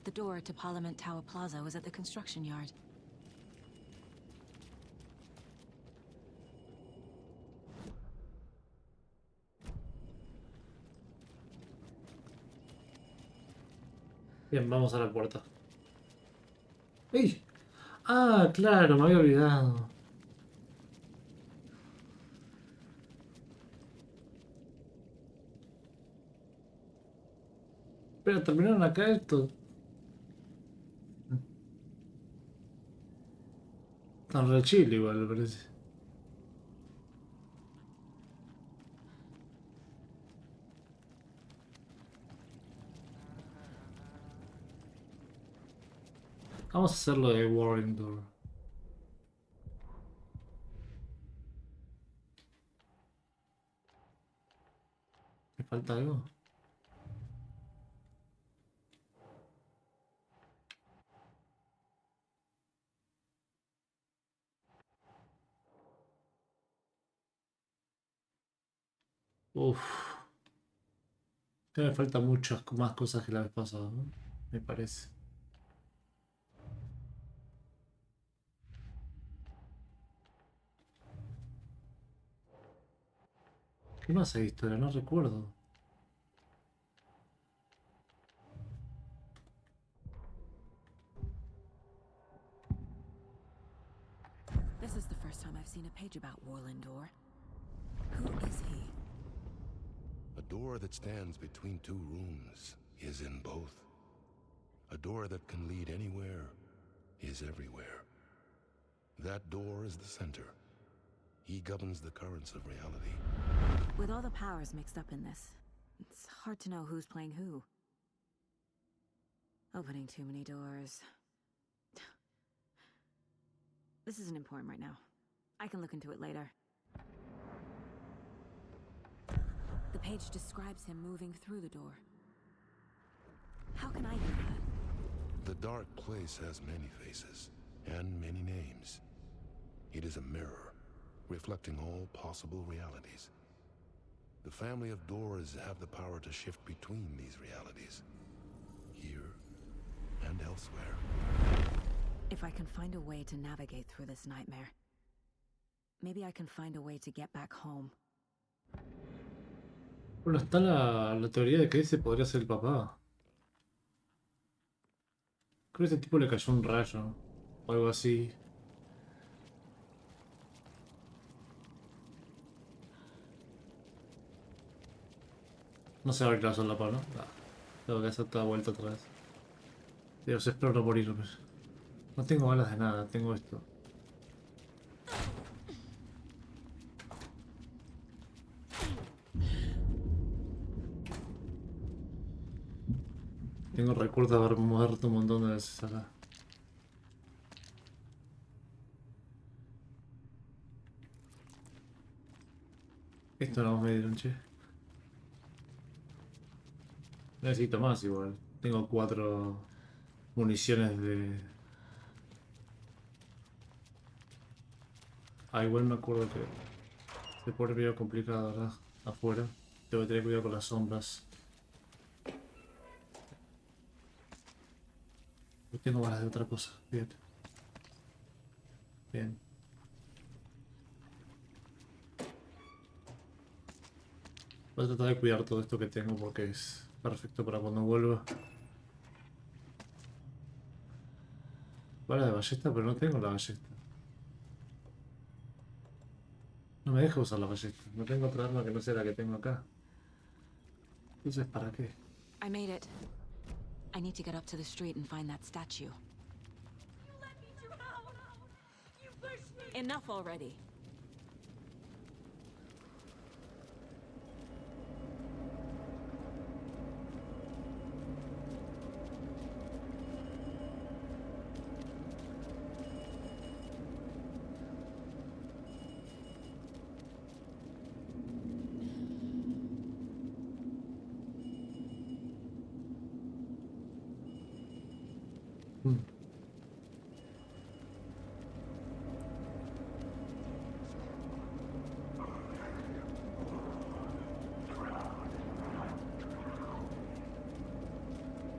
Speaker 8: The door to Parliament Tower Plaza was at the construction yard.
Speaker 1: Bien, vamos a la puerta. ¡Ey! Ah, claro, me había olvidado. Pero terminaron acá esto. Tan re chill igual, me parece. Vamos a hacerlo de Warring Door. ¿Me falta algo? Uff. Me faltan muchas más cosas que la vez pasada, ¿no? Me parece. ¿Qué más hay de historia? No recuerdo.
Speaker 8: This is the first time I've seen a page about Orland Dorr. Who is he?
Speaker 22: A door that stands between two rooms is in both. A door that can lead anywhere is everywhere. That door is the center. He governs the currents of reality.
Speaker 8: With all the powers mixed up in this, it's hard to know who's playing who. Opening too many doors. This isn't important right now. I can look into it later. The page describes him moving through the door. How can I do that?
Speaker 22: The dark place has many faces, and many names. It is a mirror, reflecting all possible realities. The family of doors have the power to shift between these realities, here and elsewhere.
Speaker 8: If I can find a way to navigate through this nightmare, maybe I can find a way to get back home.
Speaker 1: Bueno, está la teoría de que ese podría ser el papá. Creo que a este tipo le cayó un rayo o algo así. No se va a abrir la solapa, ¿no? Tengo que hacer toda vuelta otra vez. Dios, espero no morirme. No tengo balas de nada, tengo esto. Tengo recuerdo de haber muerto un montón de veces acá. Esto no me dieron, che. Necesito más igual. Tengo 4 municiones de... Ah, igual me acuerdo que se pone medio complicado, ¿verdad? Afuera. Tengo que tener cuidado con las sombras. Yo tengo balas de otra cosa. Bien. Bien. Voy a tratar de cuidar todo esto que tengo porque es perfecto para cuando vuelva. Bala de ballesta, pero no tengo la ballesta. No me deja usar la ballesta. No tengo otra arma que no sea la que tengo acá. Entonces, ¿para qué?
Speaker 8: I made it. I need to get up to the street and find that statue. Enough already.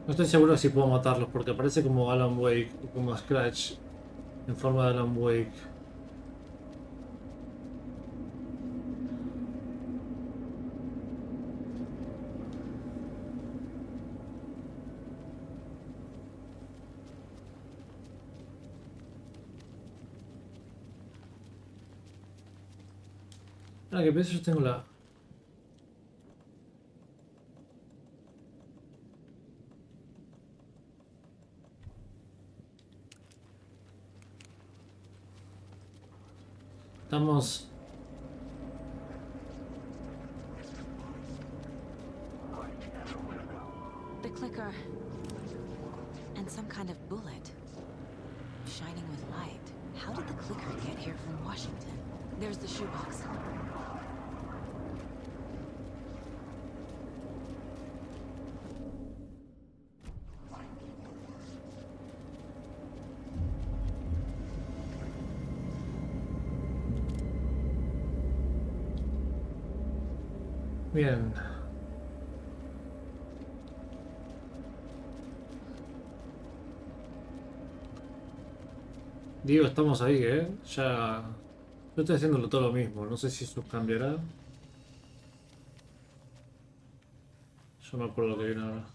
Speaker 1: No estoy seguro si puedo matarlos porque aparece como Alan Wake, como Scratch en forma de Alan Wake. Ahora que pienso, yo tengo la... Estamos...
Speaker 8: The clicker. And some kind of bullet. Shining with light. How did the clicker get here from Washington? There's the shoebox.
Speaker 1: Bien. Digo, estamos ahí, ¿eh? Ya... Yo estoy haciéndolo todo lo mismo. No sé si eso cambiará. Yo me acuerdo lo que viene ahora.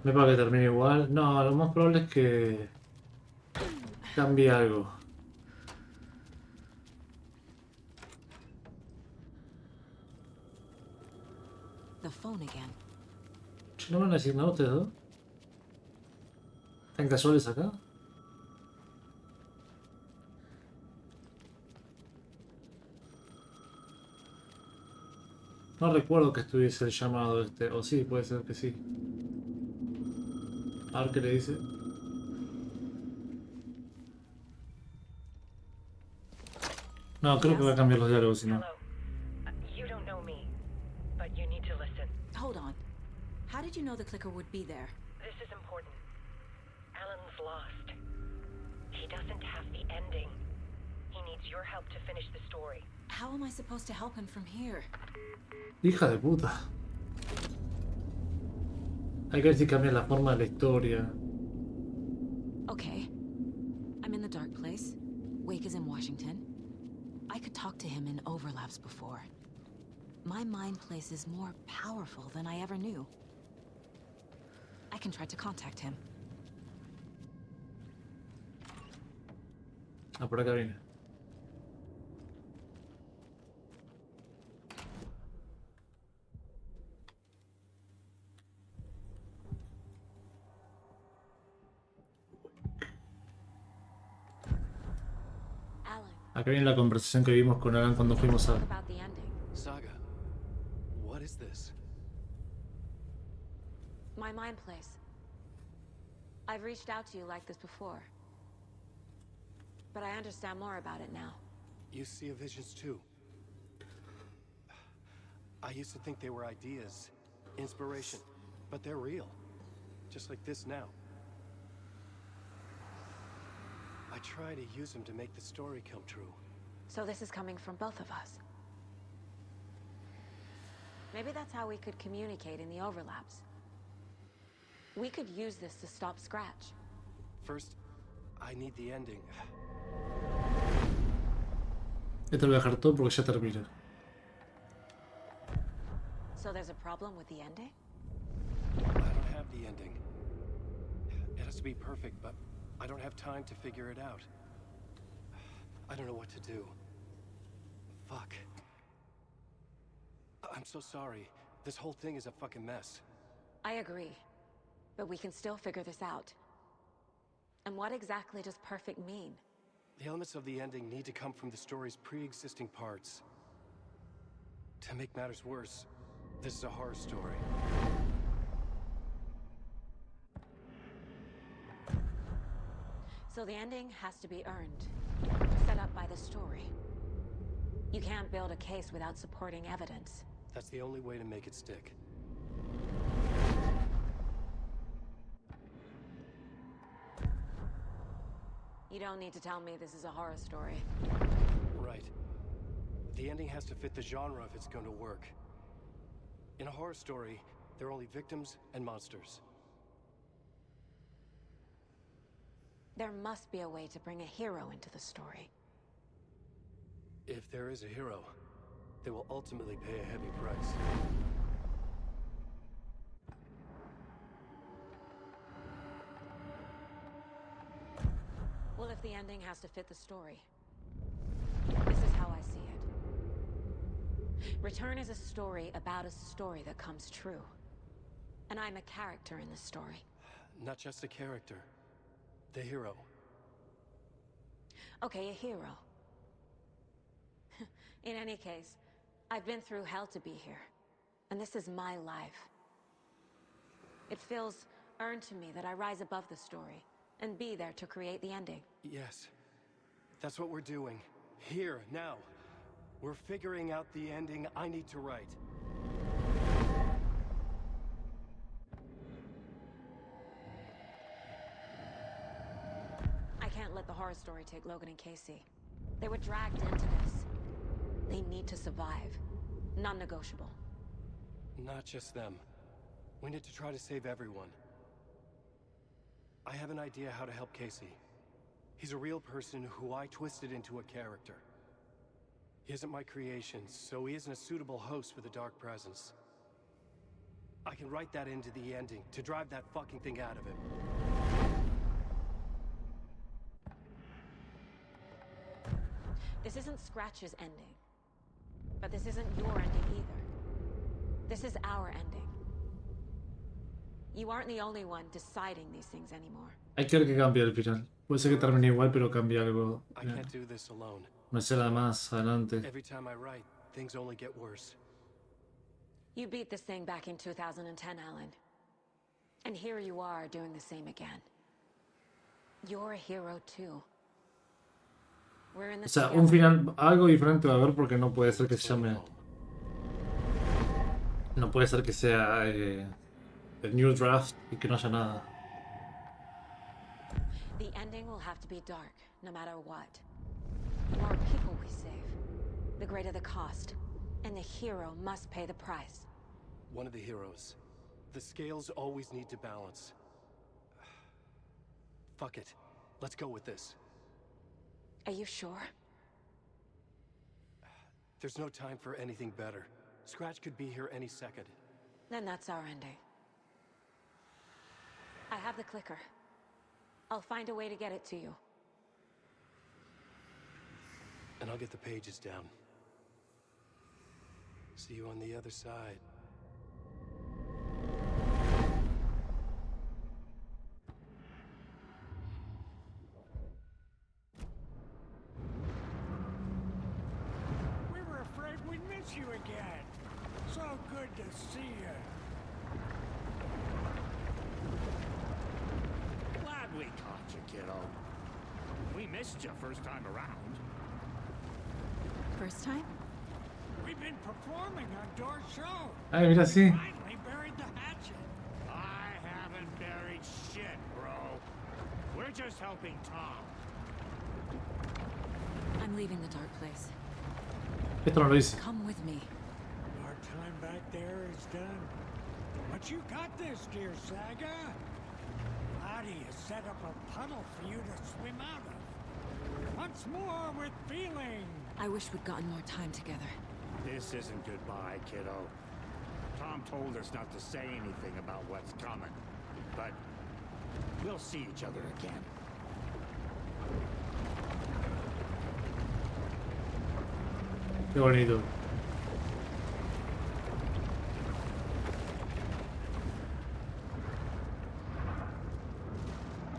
Speaker 1: Me parece que termine igual. No, lo más probable es que cambie algo.
Speaker 8: The phone again.
Speaker 1: ¿No van a decir nada ustedes dos? ¿Están casuales acá? No recuerdo que estuviese el llamado este. O sí, puede ser que sí. A ver qué le dice. No, creo que va a cambiar los diálogos, si no.
Speaker 12: You don't know me, but you need to listen.
Speaker 8: Hold on. How did you know the clicker would be there?
Speaker 12: This is important. Alan's lost. He doesn't have the ending. He needs your help to finish the story.
Speaker 8: How am I supposed to help him from here?
Speaker 1: Hija de puta. Hay que ver si cambia la forma de la historia.
Speaker 8: Okay. I'm in the dark place. Wake is in Washington. I could talk to him in overlaps before. My mind place is more powerful than I ever knew. I can try to contact him.
Speaker 1: Ah, por acá viene. Acá viene la conversación que vimos con Alan cuando fuimos a...
Speaker 20: Saga, what is this?
Speaker 4: My mind place. I've reached out to you like this before. But I understand more about it now.
Speaker 20: You see visions too. I used to think they were ideas, inspiration, but they're real. Just like this now. I try to use them to make the story come true.
Speaker 4: So this is coming from both of us. Maybe that's how we could communicate in the overlaps. We could use this to stop Scratch.
Speaker 20: First, I need the ending.
Speaker 1: Esto lo voy a dejar todo porque ya termina.
Speaker 4: So there's a problem with the ending?
Speaker 20: I don't have the ending. It has to be perfect, but I don't have time to figure it out. I don't know what to do. Fuck. I'm so sorry. This whole thing is a fucking mess.
Speaker 4: I agree. But we can still figure this out. And what exactly does perfect mean?
Speaker 20: The elements of the ending need to come from the story's pre-existing parts. To make matters worse, this is a horror story.
Speaker 4: So the ending has to be earned, set up by the story. You can't build a case without supporting evidence.
Speaker 20: That's the only way to make it stick.
Speaker 4: You don't need to tell me this is a horror story.
Speaker 20: Right. The ending has to fit the genre if it's going to work. In a horror story, there are only victims and monsters.
Speaker 4: There must be a way to bring a hero into the story.
Speaker 20: If there is a hero, they will ultimately pay a heavy price.
Speaker 4: Well, if the ending has to fit the story, this is how I see it. Return is a story about a story that comes true. And I'm a character in the story.
Speaker 20: Not just a character. The hero.
Speaker 4: Okay, a hero. In any case, I've been through hell to be here. And this is my life. It feels earned to me that I rise above the story and be there to create the ending.
Speaker 20: Yes. That's what we're doing. Here, now. We're figuring out the ending I need to write.
Speaker 4: I can't let the horror story take Logan and Casey. They were dragged into this. They need to survive. Non-negotiable.
Speaker 20: Not just them. We need to try to save everyone. I have an idea how to help Casey. He's a real person who I twisted into a character. He isn't my creation, so he isn't a suitable host for the Dark Presence. I can write that into the ending to drive that fucking thing out of him.
Speaker 4: This isn't Scratch's ending. But this isn't your ending either. This is our ending. You aren't the only one deciding these things anymore.
Speaker 1: Hay que ver que cambia el final. Puede ser que termine igual, pero cambie algo.
Speaker 20: I can't do this alone.
Speaker 1: Una escena más adelante.
Speaker 20: Every time I write, things only get worse.
Speaker 4: You beat this thing back in 2010, Alan. And here you are doing the same again. You're a hero too. We're in
Speaker 1: O
Speaker 4: this
Speaker 1: sea, un
Speaker 4: together.
Speaker 1: final, algo diferente va a haber porque no puede ser que se llame... No puede ser que sea el New Draft y que no haya nada.
Speaker 4: The ending will have to be dark, no matter what. The more people we save, the greater the cost. And the hero must pay the price.
Speaker 20: One of the heroes. The scales always need to balance. Fuck it. Let's go with this.
Speaker 4: Are you sure?
Speaker 20: There's no time for anything better. Scratch could be here any second.
Speaker 4: Then that's our ending. I have the clicker. I'll find a way to get it to you.
Speaker 20: And I'll get the pages down. See you on the other side.
Speaker 14: We were afraid we'd miss you again. So good to see you.
Speaker 10: Glad we caught you, kiddo. We missed you first time around.
Speaker 8: First time?
Speaker 14: We've been performing on Door's show.
Speaker 1: Ay, mira, sí.
Speaker 14: Finally buried the hatchet.
Speaker 10: I haven't buried shit, bro. We're just helping Tom.
Speaker 8: I'm leaving the dark place.
Speaker 1: Esto no lo hice.
Speaker 8: Come with me.
Speaker 14: Our time back there is done. But you got this, dear Saga. Lottie has set up a puddle for you to swim out of. Once more with feeling.
Speaker 8: I wish we'd gotten more time together.
Speaker 10: This isn't goodbye, kiddo. Tom told us not to say anything about what's coming. But we'll see each other again.
Speaker 1: Qué bonito.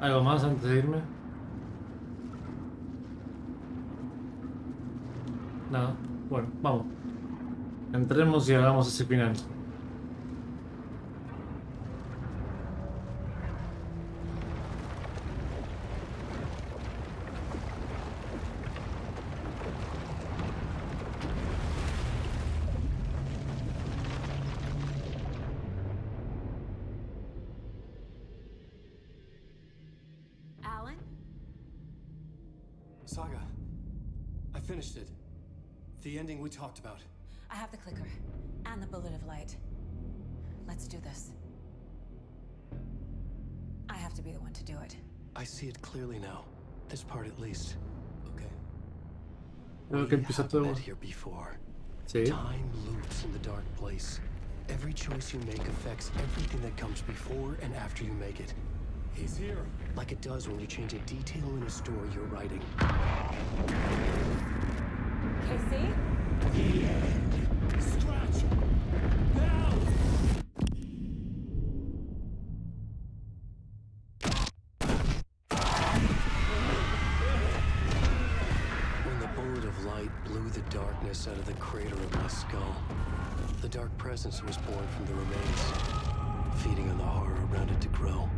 Speaker 1: ¿Algo más antes de irme? Nada. Bueno, vamos. Entremos y hagamos ese final.
Speaker 8: Alan?
Speaker 20: Saga, I finished it. The ending we talked about.
Speaker 8: I have the clicker. And the bullet of light. Let's do this. I have to be the one to do it.
Speaker 20: I see it clearly now. This part at least. Okay.
Speaker 1: Creo que empieza todo.
Speaker 20: Met here before.
Speaker 1: Sí.
Speaker 20: Time loops in the dark place. Every choice you make affects everything that comes before and after you make it. He's here. Like it does when you change a detail in a story you're writing.
Speaker 8: KC?
Speaker 14: Scratch! Now!
Speaker 20: When the bullet of light blew the darkness out of the crater of my skull, the dark presence was born from the remains, feeding on the horror around it to grow.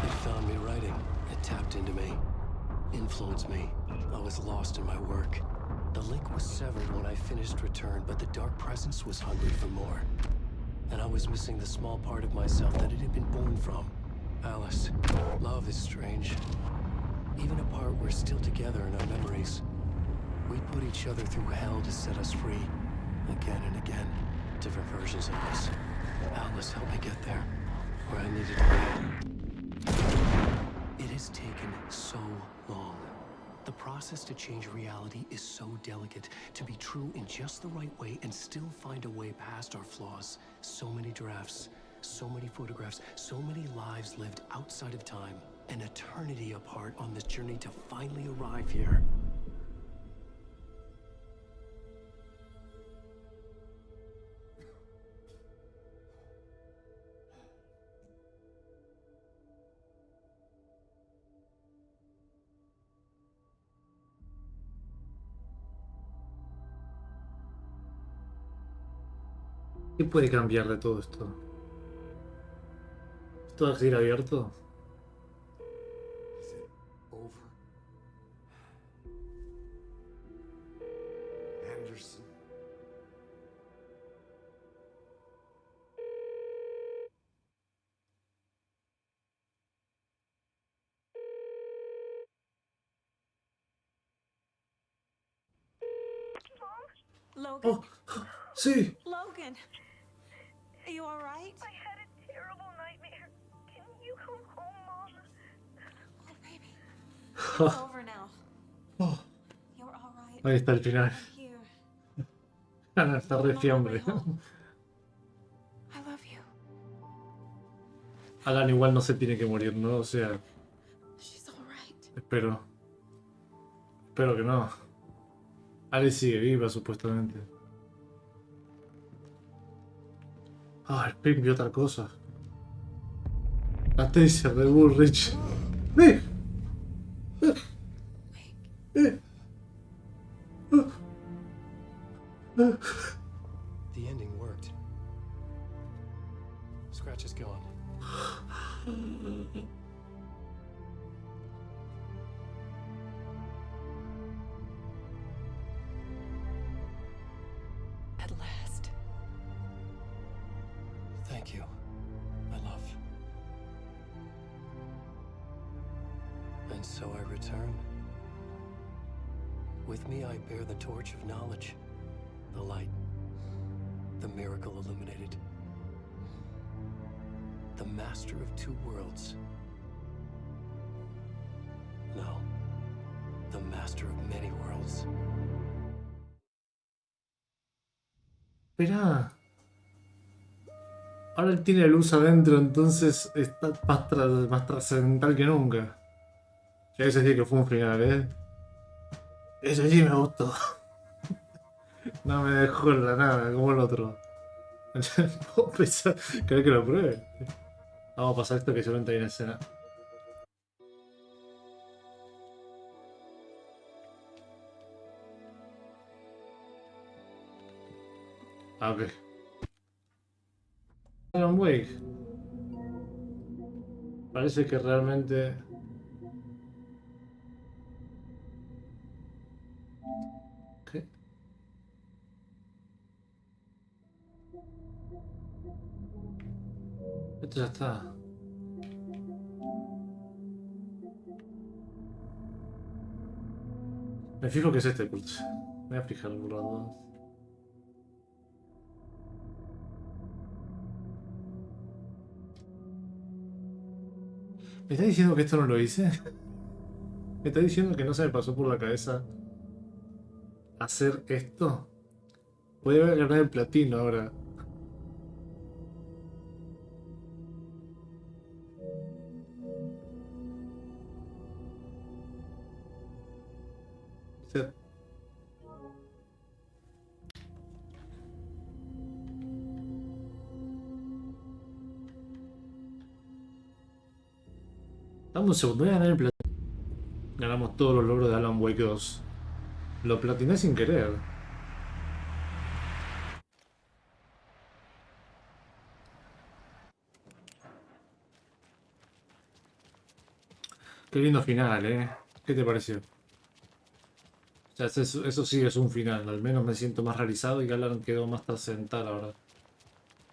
Speaker 20: It found me writing. It tapped into me, influenced me. I was lost in my work. The link was severed when I finished Return, but the dark presence was hungry for more. And I was missing the small part of myself that it had been born from. Alice, love is strange. Even apart, we're still together in our memories. We put each other through hell to set us free. Again and again. Different versions of us. Alice helped me get there. Where I needed to be. It has taken so long. The process to change reality is so delicate. To be true in just the right way and still find a way past our flaws. So many drafts, so many photographs, so many lives lived outside of time. An eternity apart on this journey to finally arrive here.
Speaker 1: ¿Qué puede cambiar de todo esto? ¿Esto va a seguir abierto?
Speaker 5: Is it over? Anderson?
Speaker 8: Logan?
Speaker 1: Oh, sí.
Speaker 8: Logan! Are you alright?
Speaker 12: I had a terrible nightmare. Can you come home, Mom?
Speaker 8: Oh, baby. It's over now.
Speaker 1: Oh,
Speaker 8: You're alright.
Speaker 1: ahí está el final.
Speaker 8: I'm here.
Speaker 1: Ana está re fiambre.
Speaker 8: I love you.
Speaker 1: Alan igual no se tiene que morir, ¿no? O sea,
Speaker 8: She's alright.
Speaker 1: espero. Espero que no. Ale sigue viva, supuestamente. Ah, el Pim vio otra cosa. La taser de Bullrich. ¡Eh!
Speaker 20: The ending worked. Scratch is gone.
Speaker 8: At last.
Speaker 20: Thank you, my love. And so I return. With me I bear the torch of knowledge, the light, the miracle illuminated. The master of two worlds. No, the master of many worlds.
Speaker 1: Esperá. Ahora él tiene luz adentro, entonces está más trascendental que nunca. Ya ese sí que fue un final, ¿eh? Ese sí me gustó. No me dejó en la nada, como el otro. Puedo pensar, ¿querés que lo pruebe? Vamos a pasar esto que solamente hay en escena. Ah, ok. Alan Wake. Parece que realmente... ¿Qué? Esto ya está. Me fijo que es este culto. Me voy a fijar por las dos. ¿Me está diciendo que esto no lo hice? ¿Me está diciendo que no se me pasó por la cabeza hacer esto? Voy a ganar el platino ahora. O sea, dame un segundo, voy a ganar el platino. Ganamos todos los logros de Alan Wake 2. Lo platiné sin querer. Qué lindo final, ¿eh? ¿Qué te pareció? O sea, eso sí es un final. Al menos me siento más realizado y Alan quedó más trascendental ahora.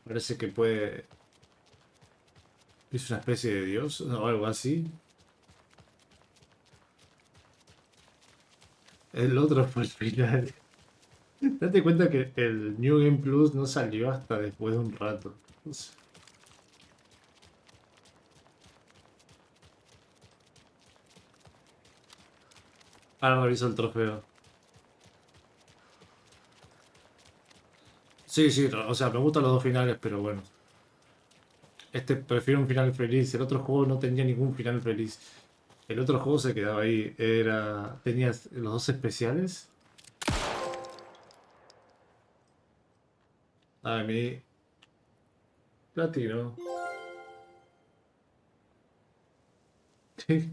Speaker 1: Parece que puede... ¿Es una especie de dios o algo así? El otro fue el final. Date cuenta que el New Game Plus no salió hasta después de un rato. Ahora reviso el trofeo. Sí, sí, o sea, me gustan los dos finales, pero bueno. Este prefiero un final feliz. El otro juego no tenía ningún final feliz. El otro juego se quedaba ahí. Tenías los dos especiales. A mí. Platino.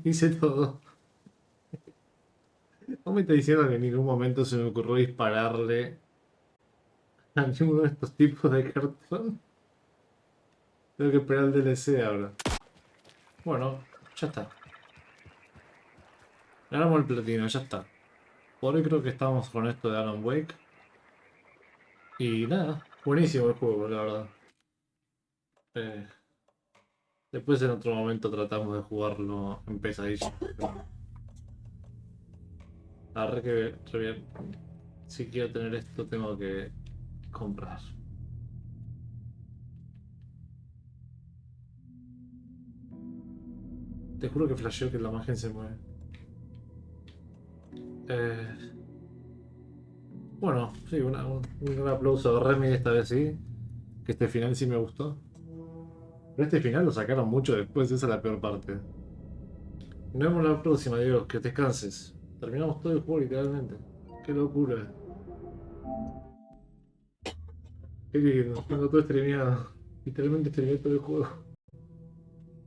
Speaker 1: Hice todo. No me está diciendo que en ningún momento se me ocurrió dispararle a ninguno de estos tipos de cartón. Tengo que esperar el DLC ahora. Bueno, ya está. Ganamos el platino, ya está. Por hoy creo que estamos con esto de Alan Wake. Y nada, buenísimo el juego, la verdad. Eh, Después en otro momento tratamos de jugarlo en pesadilla. La verdad que re bien. Si quiero tener esto tengo que comprar. Te juro que flasheo que la imagen se mueve. Bueno, sí, un gran aplauso a Remy esta vez sí. Que este final sí me gustó. Pero este final lo sacaron mucho después, esa es la peor parte. Nos vemos la próxima, Dios, que descanses. Terminamos todo el juego literalmente. Qué locura. Qué lindo, tengo todo streameado. Literalmente streameé todo el juego.